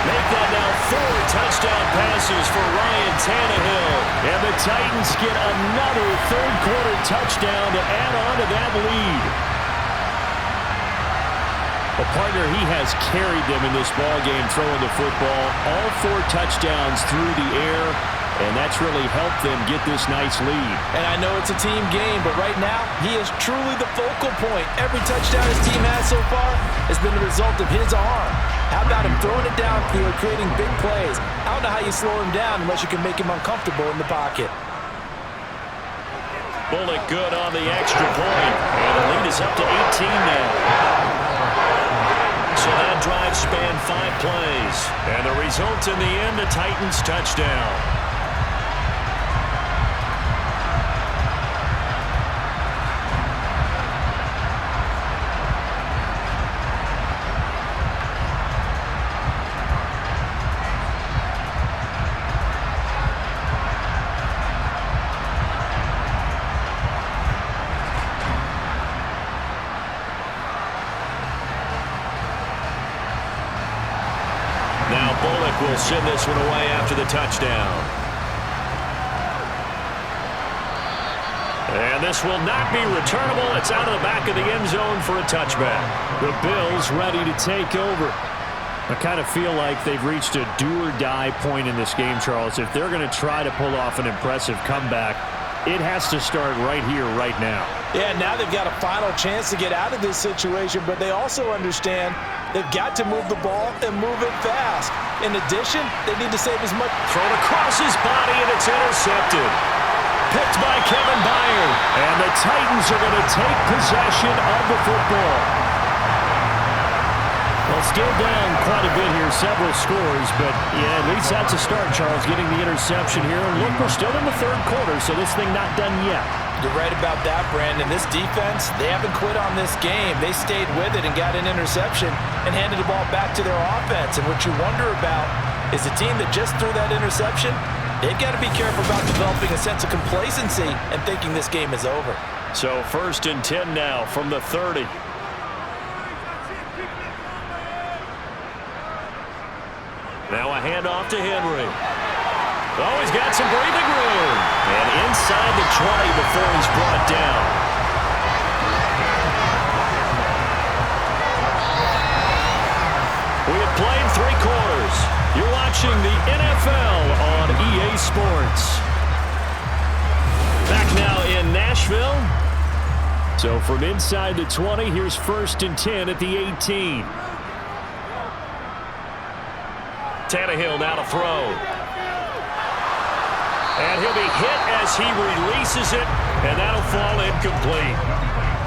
Make that now 4 touchdown passes for Ryan Tannehill. And the Titans get another 3rd-quarter touchdown to add on to that lead. A partner, he has carried them in this ballgame throwing the football. All 4 touchdowns through the air. And that's really helped them get this nice lead. And I know it's a team game, but right now, he is truly the focal point. Every touchdown his team has so far has been the result of his arm. How about him throwing it downfield, creating big plays? I don't know how you slow him down unless you can make him uncomfortable in the pocket. Bullock good on the extra point. And the lead is up to 18 now. So that drive spanned 5 plays. And the result in the end, a Titans touchdown. Will send this one away after the touchdown. And this will not be returnable. It's out of the back of the end zone for a touchback. The Bills ready to take over. I kind of feel like they've reached a do-or-die point in this game, Charles. If they're going to try to pull off an impressive comeback, it has to start right here, right now. Yeah, now they've got a final chance to get out of this situation, but they also understand they've got to move the ball and move it fast. In addition, they need to save as much. Thrown across his body, and it's intercepted. Picked by Kevin Byard. And the Titans are going to take possession of the football. Well, still down quite a bit here, several scores, but yeah, at least that's a start, Charles, getting the interception here. And look, we're still in the 3rd quarter, so this thing not done yet. You're right about that, Brandon. This defense, they haven't quit on this game. They stayed with it and got an interception and handed the ball back to their offense. And what you wonder about is the team that just threw that interception, they've got to be careful about developing a sense of complacency and thinking this game is over. So 1st and 10 now from the 30. Now a handoff to Henry. Oh, he's got some breathing room. And inside the 20 before he's brought down. We have played 3 quarters. You're watching the NFL on EA Sports. Back now in Nashville. So from inside the 20, here's 1st and 10 at the 18. Tannehill now to throw. And he'll be hit as he releases it, and that'll fall incomplete.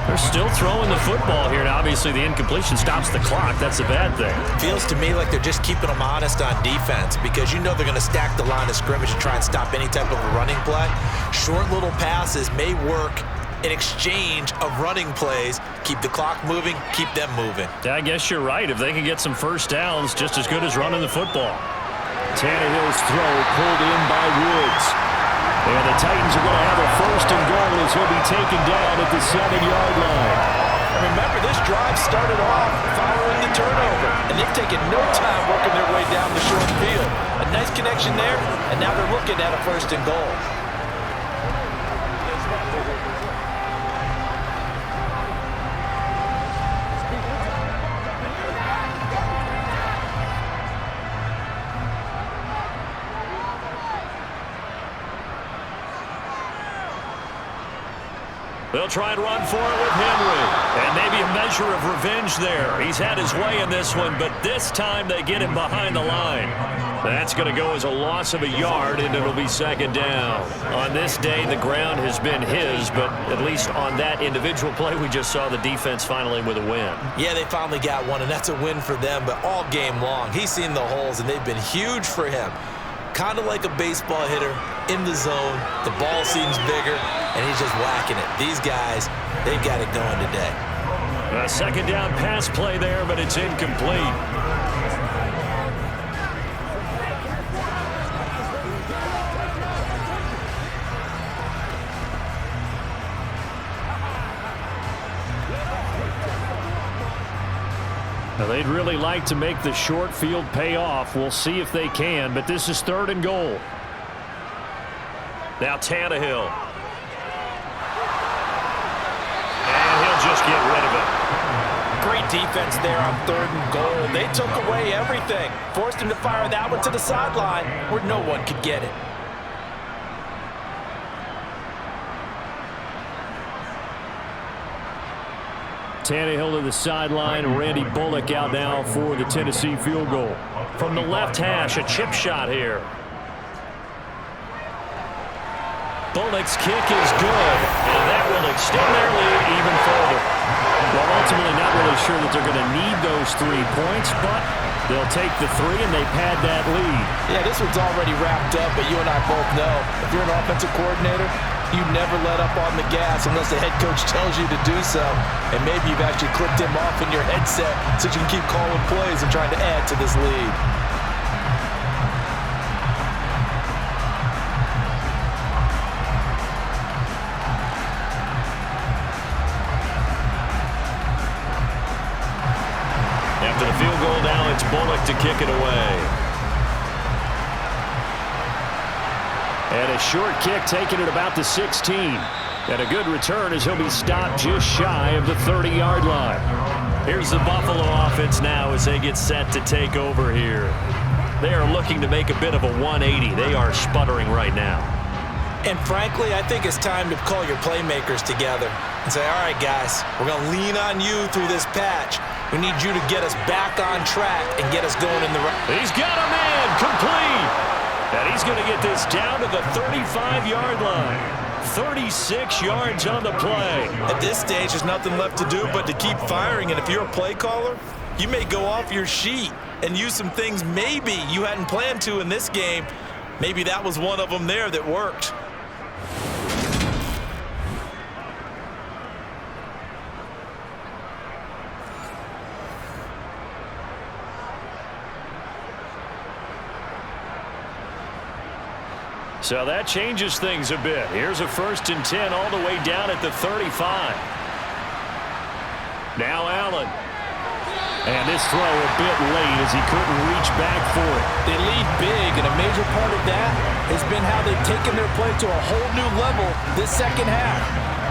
They're still throwing the football here, and obviously the incompletion stops the clock. That's a bad thing. Feels to me like they're just keeping them honest on defense because you know they're going to stack the line of scrimmage and try and stop any type of a running play. Short little passes may work in exchange of running plays. Keep the clock moving, keep them moving. I guess you're right. If they can get some first downs, just as good as running the football. Tannehill's throw pulled in by Woods. And the Titans are going to have a 1st and goal as he'll be taken down at the 7-yard line. And remember, this drive started off following the turnover, and they've taken no time working their way down the short field. A nice connection there, and now they're looking at a 1st and goal. They'll try and run for it with Henry. And maybe a measure of revenge there. He's had his way in this one, but this time they get him behind the line. That's going to go as a loss of a yard, and it'll be 2nd down. On this day, the ground has been his, but at least on that individual play, we just saw the defense finally with a win. Yeah, they finally got one, and that's a win for them, but all game long, he's seen the holes, and they've been huge for him. Kind of like a baseball hitter in the zone. The ball seems bigger, and he's just whacking it. These guys, they've got it going today. A 2nd down pass play there, but it's incomplete. Now, they'd really like to make the short field pay off. We'll see if they can, but this is 3rd and goal. Now Tannehill. And he'll just get rid of it. Great defense there on 3rd and goal. They took away everything. Forced him to fire that one to the sideline where no one could get it. Tannehill to the sideline. Randy Bullock out now for the Tennessee field goal. From the left hash, a chip shot here. Bullock's kick is good, and that will extend their lead even further. Well, ultimately not really sure that they're going to need those 3 points, but they'll take the 3 and they pad that lead. Yeah, this one's already wrapped up, but you and I both know if you're an offensive coordinator, you never let up on the gas unless the head coach tells you to do so. And maybe you've actually clicked him off in your headset so you can keep calling plays and trying to add to this lead. After the field goal now, it's Bullock to kick it away. And a short kick taken at about the 16. And a good return as he'll be stopped just shy of the 30-yard line. Here's the Buffalo offense now as they get set to take over here. They are looking to make a bit of a 180. They are sputtering right now. And frankly, I think it's time to call your playmakers together and say, all right, guys, we're going to lean on you through this patch. We need you to get us back on track and get us going in the right. He's got a man complete. And he's going to get this down to the 35-yard line. 36 yards on the play. At this stage, there's nothing left to do but to keep firing. And if you're a play caller, you may go off your sheet and use some things maybe you hadn't planned to in this game. Maybe that was one of them there that worked. So that changes things a bit. Here's a 1st and 10 all the way down at the 35. Now Allen. And this throw a bit late as he couldn't reach back for it. They lead big, and a major part of that has been how they've taken their play to a whole new level this second half.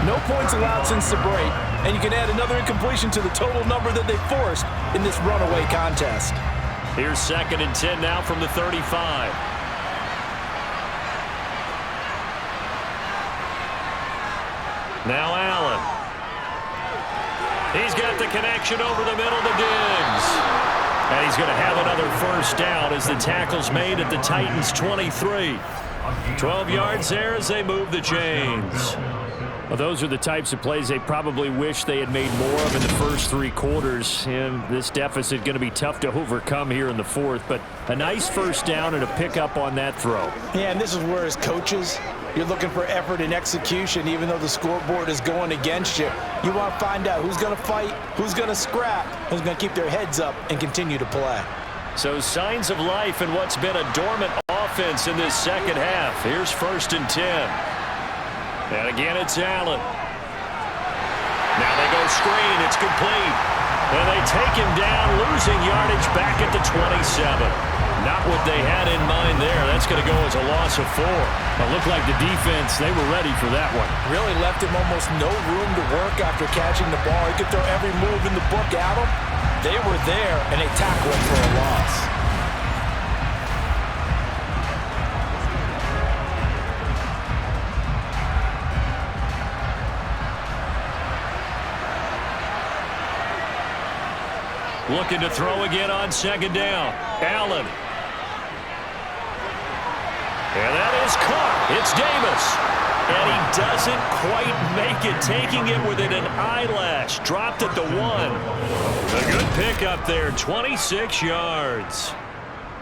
No points allowed since the break, and you can add another incompletion to the total number that they forced in this runaway contest. Here's 2nd and 10 now from the 35. Now Allen. He's got the connection over the middle to Diggs. And he's going to have another first down as the tackle's made at the Titans' 23. 12 yards there as they move the chains. Well, those are the types of plays they probably wish they had made more of in the first 3 quarters. And this deficit going to be tough to overcome here in the 4th. But a nice first down and a pickup on that throw. Yeah, and this is where as coaches, you're looking for effort and execution, even though the scoreboard is going against you. You want to find out who's going to fight, who's going to scrap, who's going to keep their heads up and continue to play. So signs of life in what's been a dormant offense in this second half. Here's 1st and 10. And again, it's Allen. Now they go screen. It's complete. And they take him down, losing yardage back at the 27. Not what they had in mind there. That's going to go as a loss of 4. It looked like the defense, they were ready for that one. Really left him almost no room to work after catching the ball. He could throw every move in the book at him. They were there, and they tackled him for a loss. Looking to throw again on 2nd down. Allen. And that is caught. It's Davis. And he doesn't quite make it, taking it within an eyelash. Dropped at the 1. A good pickup there, 26 yards.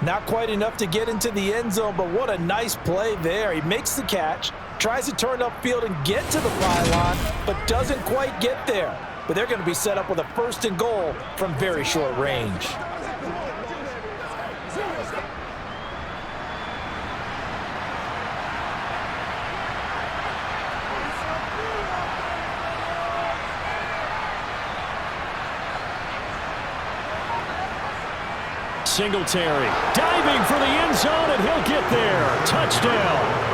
Not quite enough to get into the end zone, but what a nice play there. He makes the catch, tries to turn upfield and get to the pylon, but doesn't quite get there. But they're going to be set up with a 1st and goal from very short range. Singletary diving for the end zone, and he'll get there. Touchdown.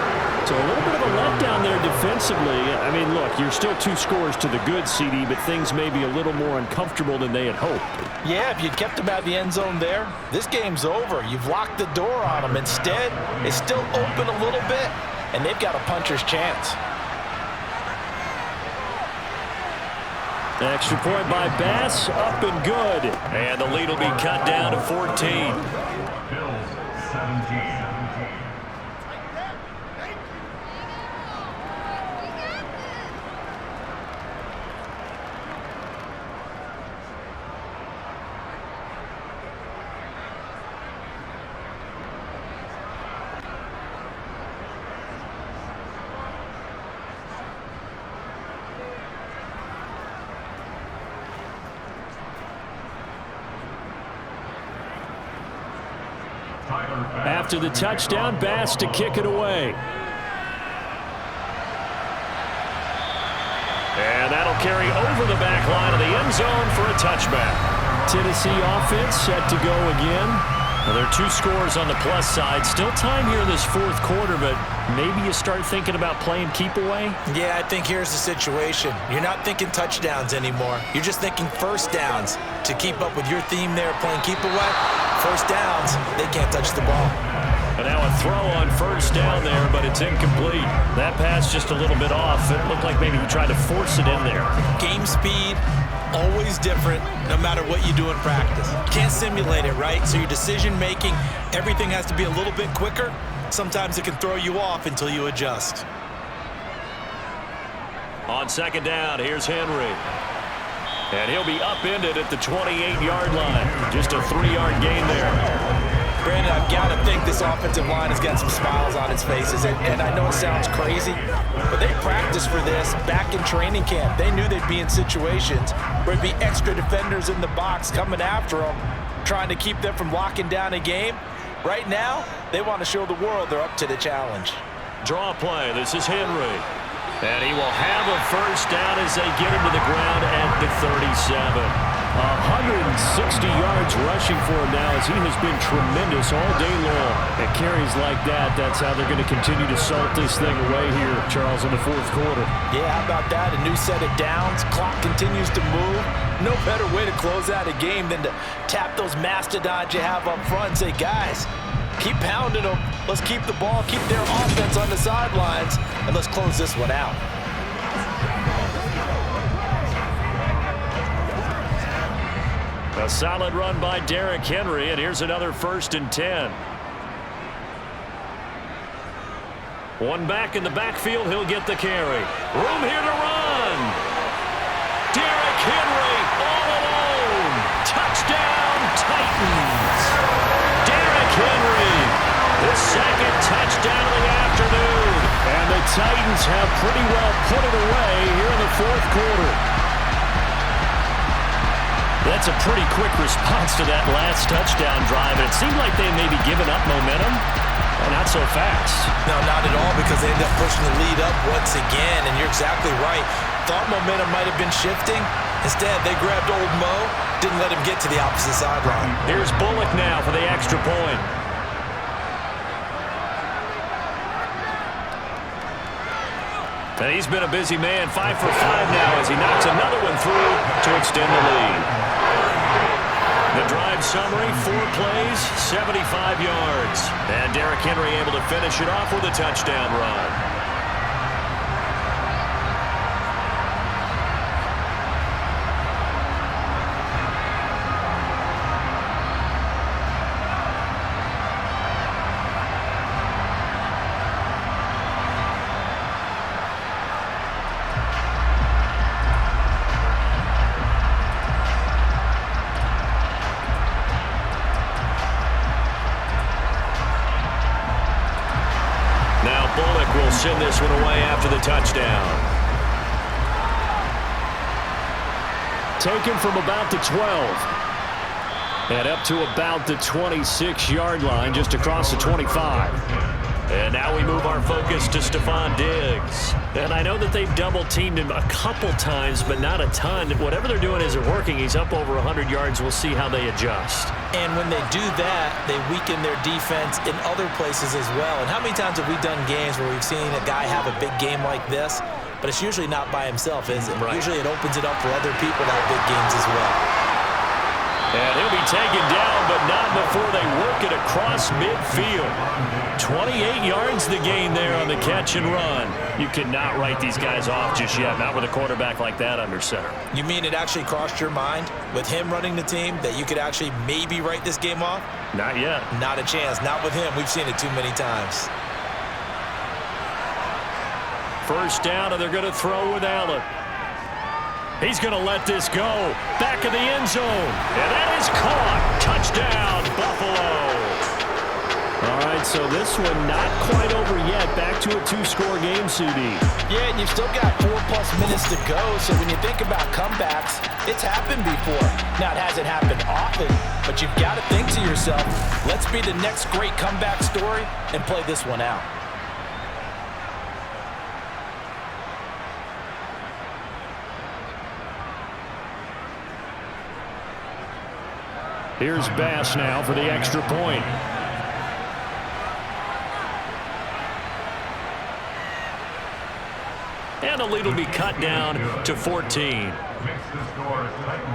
So a little bit of a letdown there defensively. I mean, look, you're still 2 scores to the good, CD, but things may be a little more uncomfortable than they had hoped. Yeah, if you'd kept them out of the end zone there, this game's over. You've locked the door on them. Instead, it's still open a little bit, and they've got a puncher's chance. Extra point by Bass, up and good. And the lead will be cut down to 14. Bills 17. After the touchdown, Bass to kick it away. And that'll carry over the back line of the end zone for a touchback. Tennessee offense set to go again. Well, there are 2 scores on the plus side. Still time here in this 4th quarter, but maybe you start thinking about playing keep away? Yeah, I think here's the situation. You're not thinking touchdowns anymore. You're just thinking first downs. To keep up with your theme there, playing keep away, first downs, they can't touch the ball. And now a throw on 1st down there, but it's incomplete. That pass just a little bit off. It looked like maybe he tried to force it in there. Game speed, always different, no matter what you do in practice. Can't simulate it, right? So your decision making, everything has to be a little bit quicker. Sometimes it can throw you off until you adjust. On 2nd down, here's Henry. And he'll be upended at the 28-yard line. Just a 3-yard gain there. Brandon, I've got to think this offensive line has got some smiles on its faces. And I know it sounds crazy, but they practiced for this back in training camp. They knew they'd be in situations where there'd be extra defenders in the box coming after them, trying to keep them from locking down a game. Right now, they want to show the world they're up to the challenge. Draw play. This is Henry. And he will have a first down as they get him to the ground at the 37. 160 yards rushing for him now as he has been tremendous all day long. And carries like that, that's how they're going to continue to salt this thing away here, Charles, in the fourth quarter. Yeah, how about that? A new set of downs. Clock continues to move. No better way to close out a game than to tap those mastodons you have up front and say, guys, keep pounding them. Let's keep the ball, keep their offense on the sidelines, and let's close this one out. A solid run by Derrick Henry, and here's another 1st and 10. One back in the backfield, he'll get the carry. Room here to run. Derrick Henry all alone. Touchdown, Titans. Derrick Henry, the second touchdown of the afternoon. And the Titans have pretty well put it away here in the fourth quarter. That's a pretty quick response to that last touchdown drive. And it seemed like they may be giving up momentum. Not so fast. No, not at all, because they end up pushing the lead up once again. And you're exactly right. Thought momentum might have been shifting. Instead, they grabbed old Mo, didn't let him get to the opposite sideline. Here's Bullock now for the extra point. And he's been a busy man, 5 for 5 now as he knocks another one through to extend the lead. The drive summary, 4 plays, 75 yards. And Derrick Henry able to finish it off with a touchdown run. Send this one away after the touchdown. Taken from about the 12. And up to about the 26-yard line, just across the 25. And now we move our focus to Stephon Diggs. And I know that they've double-teamed him a couple times, but not a ton. Whatever they're doing isn't working. He's up over 100 yards. We'll see how they adjust. And when they do that, they weaken their defense in other places as well. And how many times have we done games where we've seen a guy have a big game like this, but it's usually not by himself, is it? Right. Usually it opens it up for other people to have big games as well. And he'll be taken down, but not before they work it across midfield. 28 yards the gain there on the catch and run. You cannot write these guys off just yet, not with a quarterback like that under center. You mean it actually crossed your mind with him running the team that you could actually maybe write this game off? Not yet. Not a chance. Not with him. We've seen it too many times. First down, and they're going to throw with Allen. He's going to let this go. Back of the end zone. And that is caught. Touchdown, Buffalo. All right, so this one not quite over yet. Back to a 2-score game, CD. Yeah, and you've still got 4+ minutes to go. So when you think about comebacks, it's happened before. Now, it hasn't happened often, but you've got to think to yourself, let's be the next great comeback story and play this one out. Here's Bass now for the extra point. And the lead will be cut down to 14.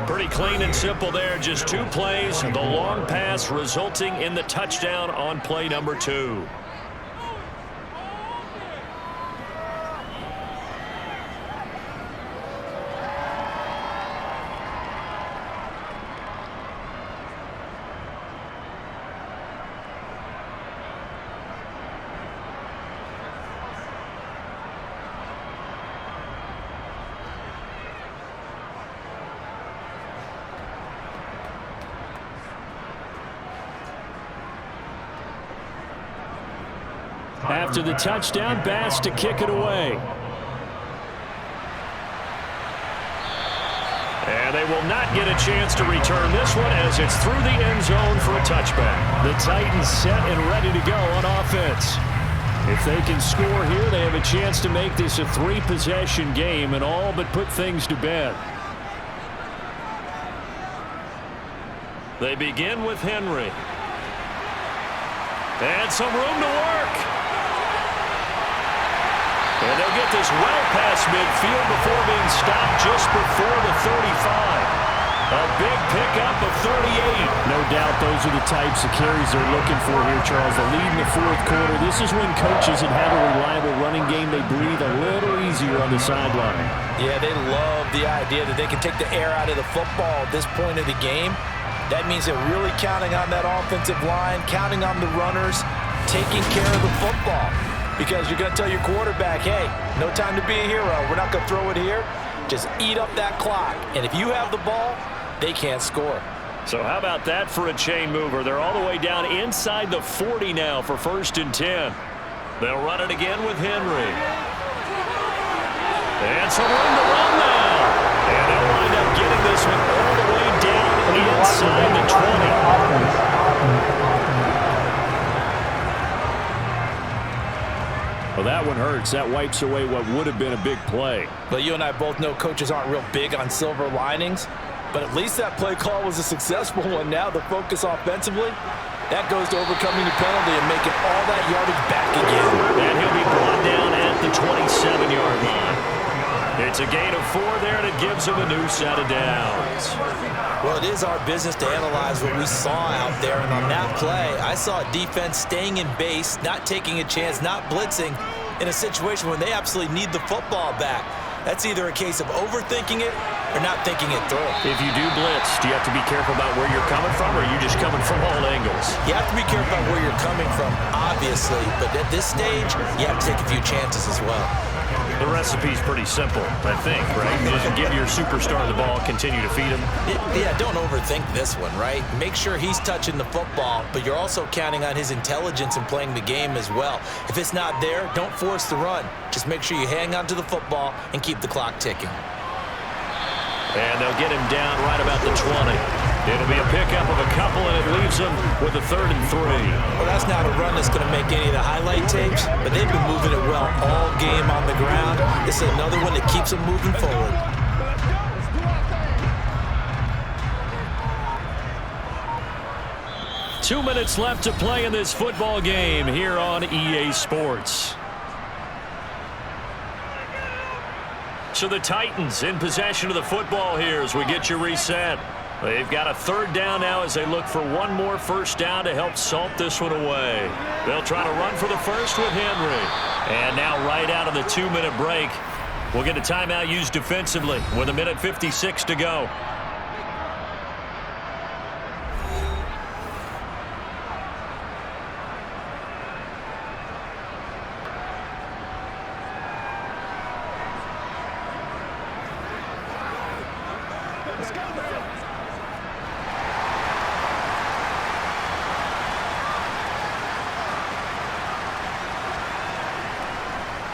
Pretty clean and simple there. Just 2 plays. The long pass resulting in the touchdown on play number 2. After the touchdown, Bass to kick it away. And they will not get a chance to return this one as it's through the end zone for a touchback. The Titans set and ready to go on offense. If they can score here, they have a chance to make this a 3-possession game and all but put things to bed. They begin with Henry. And some room to work. And they'll get this well past midfield before being stopped just before the 35. A big pickup of 38. No doubt those are the types of carries they're looking for here, Charles. The lead in the fourth quarter. This is when coaches that have a reliable running game, they breathe a little easier on the sideline. Yeah, they love the idea that they can take the air out of the football at this point of the game. That means they're really counting on that offensive line, counting on the runners, taking care of the football. Because you're going to tell your quarterback, hey, no time to be a hero. We're not going to throw it here. Just eat up that clock. And if you have the ball, they can't score. So how about that for a chain mover? They're all the way down inside the 40 now for 1st and 10. They'll run it again with Henry. And some room to run now. And they'll wind up getting this one all the way down inside the 20. Well, that one hurts. That wipes away what would have been a big play. But you and I both know coaches aren't real big on silver linings. But at least that play call was a successful one. Now the focus offensively, that goes to overcoming the penalty and making all that yardage back again. And he'll be brought down at the 27-yard line. It's a gain of 4 there, and it gives him a new set of downs. Well, it is our business to analyze what we saw out there. And on that play, I saw a defense staying in base, not taking a chance, not blitzing in a situation where they absolutely need the football back. That's either a case of overthinking it or not thinking it through. If you do blitz, do you have to be careful about where you're coming from, or are you just coming from all angles? You have to be careful about where you're coming from, obviously. But at this stage, you have to take a few chances as well. The recipe's pretty simple, I think, right? Just give your superstar the ball, continue to feed him. Yeah, don't overthink this one, right? Make sure he's touching the football, but you're also counting on his intelligence in playing the game as well. If it's not there, don't force the run. Just make sure you hang on to the football and keep the clock ticking. And they'll get him down right about the 20. It'll be a pickup of a couple, and it leaves them with a 3rd and 3. Well, that's not a run that's going to make any of the highlight tapes, but they've been moving it well all game on the ground. This is another one that keeps them moving forward. Two minutes left to play in this football game here on EA Sports. So the Titans in possession of the football here as we get you reset. They've got a 3rd down now as they look for one more 1st down to help salt this one away. They'll try to run for the 1st with Henry. And now right out of the 2-minute break, we'll get a timeout used defensively with 1:56 to go.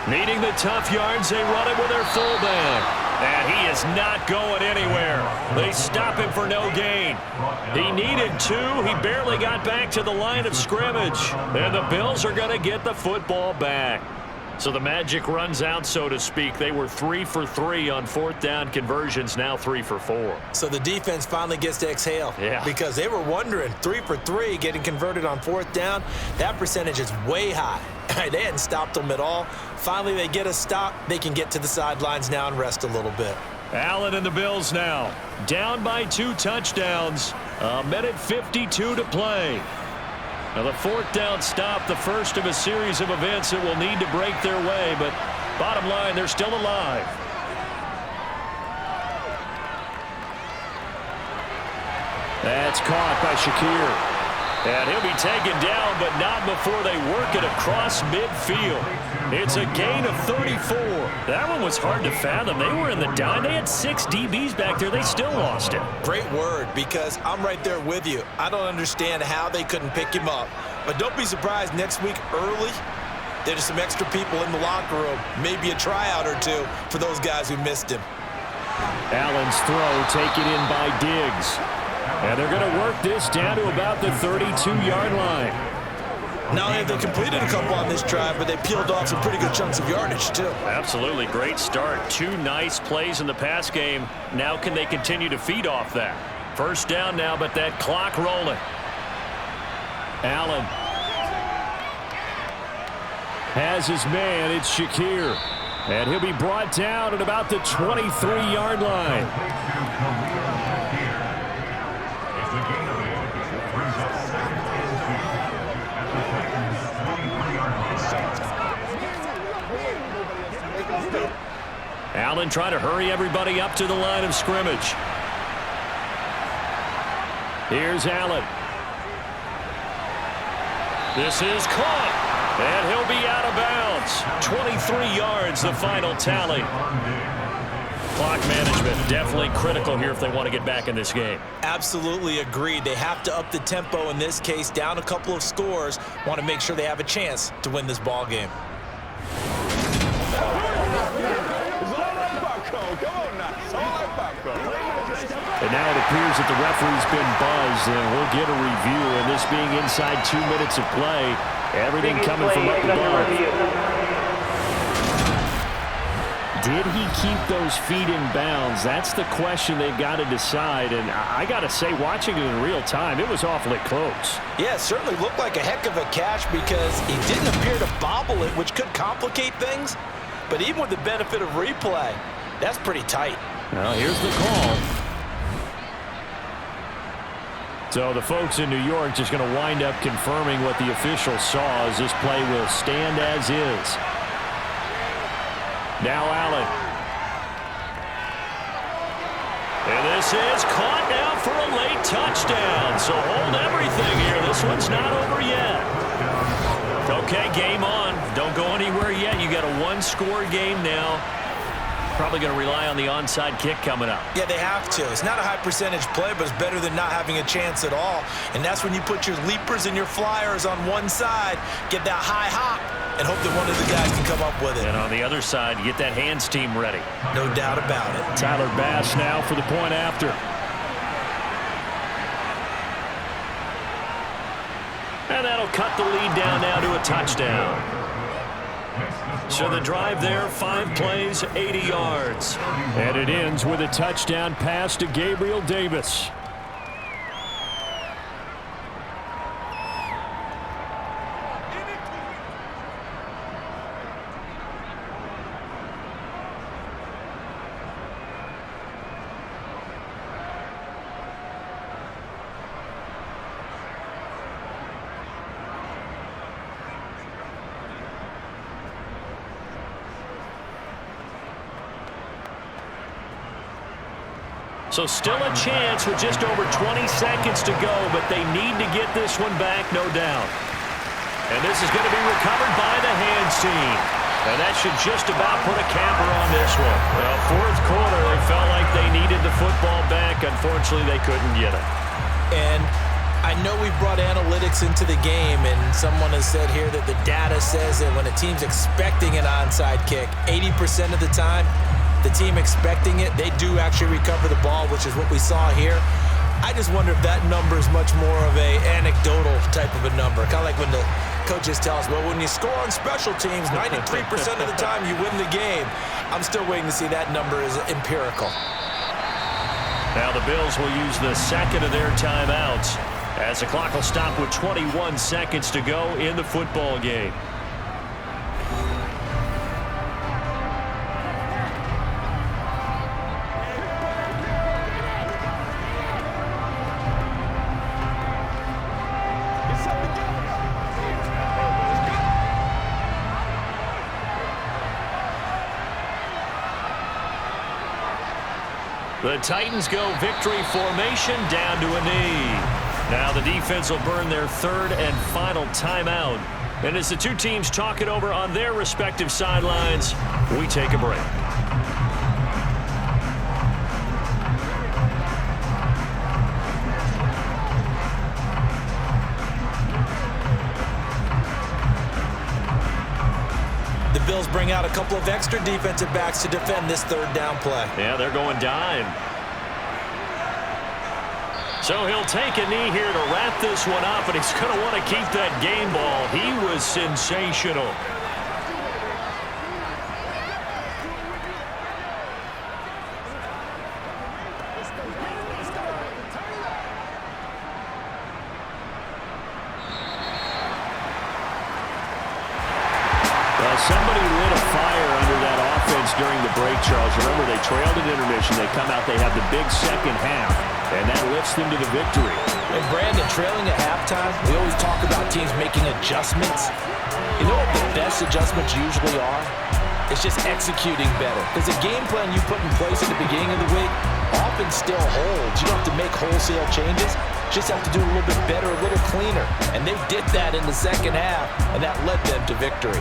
Needing the tough yards, they run it with their fullback. And he is not going anywhere. They stop him for no gain. He needed 2. He barely got back to the line of scrimmage. And the Bills are going to get the football back. So the magic runs out, so to speak. They were 3 for 3 on 4th down conversions, now 3 for 4. So the defense finally gets to exhale. Yeah. Because they were wondering, 3 for 3 getting converted on 4th down. That percentage is way high. They hadn't stopped them at all. Finally, they get a stop. They can get to the sidelines now and rest a little bit. Allen and the Bills now down by 2 touchdowns. 1:52 to play. Now the 4th down stop, the first of a series of events that will need to break their way, but bottom line, they're still alive. That's caught by Shakir. And he'll be taken down, but not before they work it across midfield. It's a gain of 34. That one was hard to fathom. They were in the dime. They had 6 DBs back there. They still lost it. Great word, because I'm right there with you. I don't understand how they couldn't pick him up. But don't be surprised next week early, there's some extra people in the locker room. Maybe a tryout or 2 for those guys who missed him. Allen's throw taken in by Diggs. And they're going to work this down to about the 32-yard line. Not only have they completed a couple on this drive, but they peeled off some pretty good chunks of yardage, too. Absolutely. Great start. 2 nice plays in the pass game. Now can they continue to feed off that? First down now, but that clock rolling. Allen has his man. It's Shakir. And he'll be brought down at about the 23-yard line. Allen trying to hurry everybody up to the line of scrimmage. Here's Allen. This is caught, and he'll be out of bounds. 23 yards, the final tally. Clock management definitely critical here if they want to get back in this game. Absolutely agreed. They have to up the tempo in this case, down a couple of scores. Want to make sure they have a chance to win this ball game. And now it appears that the referee's been buzzed, and we'll get a review. And this being inside 2 minutes of play, everything coming from up above. Did he keep those feet in bounds? That's the question they've got to decide. And I got to say, watching it in real time, it was awfully close. Yeah, it certainly looked like a heck of a catch because he didn't appear to bobble it, which could complicate things. But even with the benefit of replay, that's pretty tight. Well, here's the call. So the folks in New York just going to wind up confirming what the official saw as this play will stand as is. Now Allen. And this is caught now for a late touchdown. So hold everything here. This one's not over yet. Okay, game on. Don't go anywhere yet. You got a 1-score game now. Probably going to rely on the onside kick coming up. Yeah, they have to. It's not a high percentage play, but it's better than not having a chance at all. And that's when you put your leapers and your flyers on one side, get that high hop, and hope that one of the guys can come up with it. And on the other side, get that hands team ready. No doubt about it. Tyler Bass now for the point after. And that'll cut the lead down now to a touchdown. So the drive there, 5 plays, 80 yards. And it ends with a touchdown pass to Gabriel Davis. So still a chance with just over 20 seconds to go, but they need to get this one back, no doubt. And this is going to be recovered by the hands team. And that should just about put a capper on this one. Well, fourth quarter, they felt like they needed the football back. Unfortunately, they couldn't get it. And I know we've brought analytics into the game, and someone has said here that the data says that when a team's expecting an onside kick, 80% of the time, the team expecting it, they do actually recover the ball, which is what we saw here. I just wonder if that number is much more of a anecdotal type of a number. Kind of like when the coaches tell us, well, when you score on special teams, 93% of the time you win the game. I'm still waiting to see that number is empirical. Now the Bills will use the second of their timeouts as the clock will stop with 21 seconds to go in the football game. The Titans go victory formation down to a knee. Now the defense will burn their third and final timeout. And as the two teams talk it over on their respective sidelines, we take a break. The Bills bring out a couple of extra defensive backs to defend this third down play. Yeah, they're going dime. So he'll take a knee here to wrap this one up, and he's going to want to keep that game ball. He was sensational. Somebody lit a fire under that offense during the break, Charles. Remember, they trailed at intermission. They come out, they have the big second half, and that lifts them to the victory. And Brandon, trailing at halftime, we always talk about teams making adjustments. You know what the best adjustments usually are? It's just executing better. Because the game plan you put in place at the beginning of the week often still holds. You don't have to make wholesale changes. Just have to do a little bit better, a little cleaner. And they did that in the second half, and that led them to victory.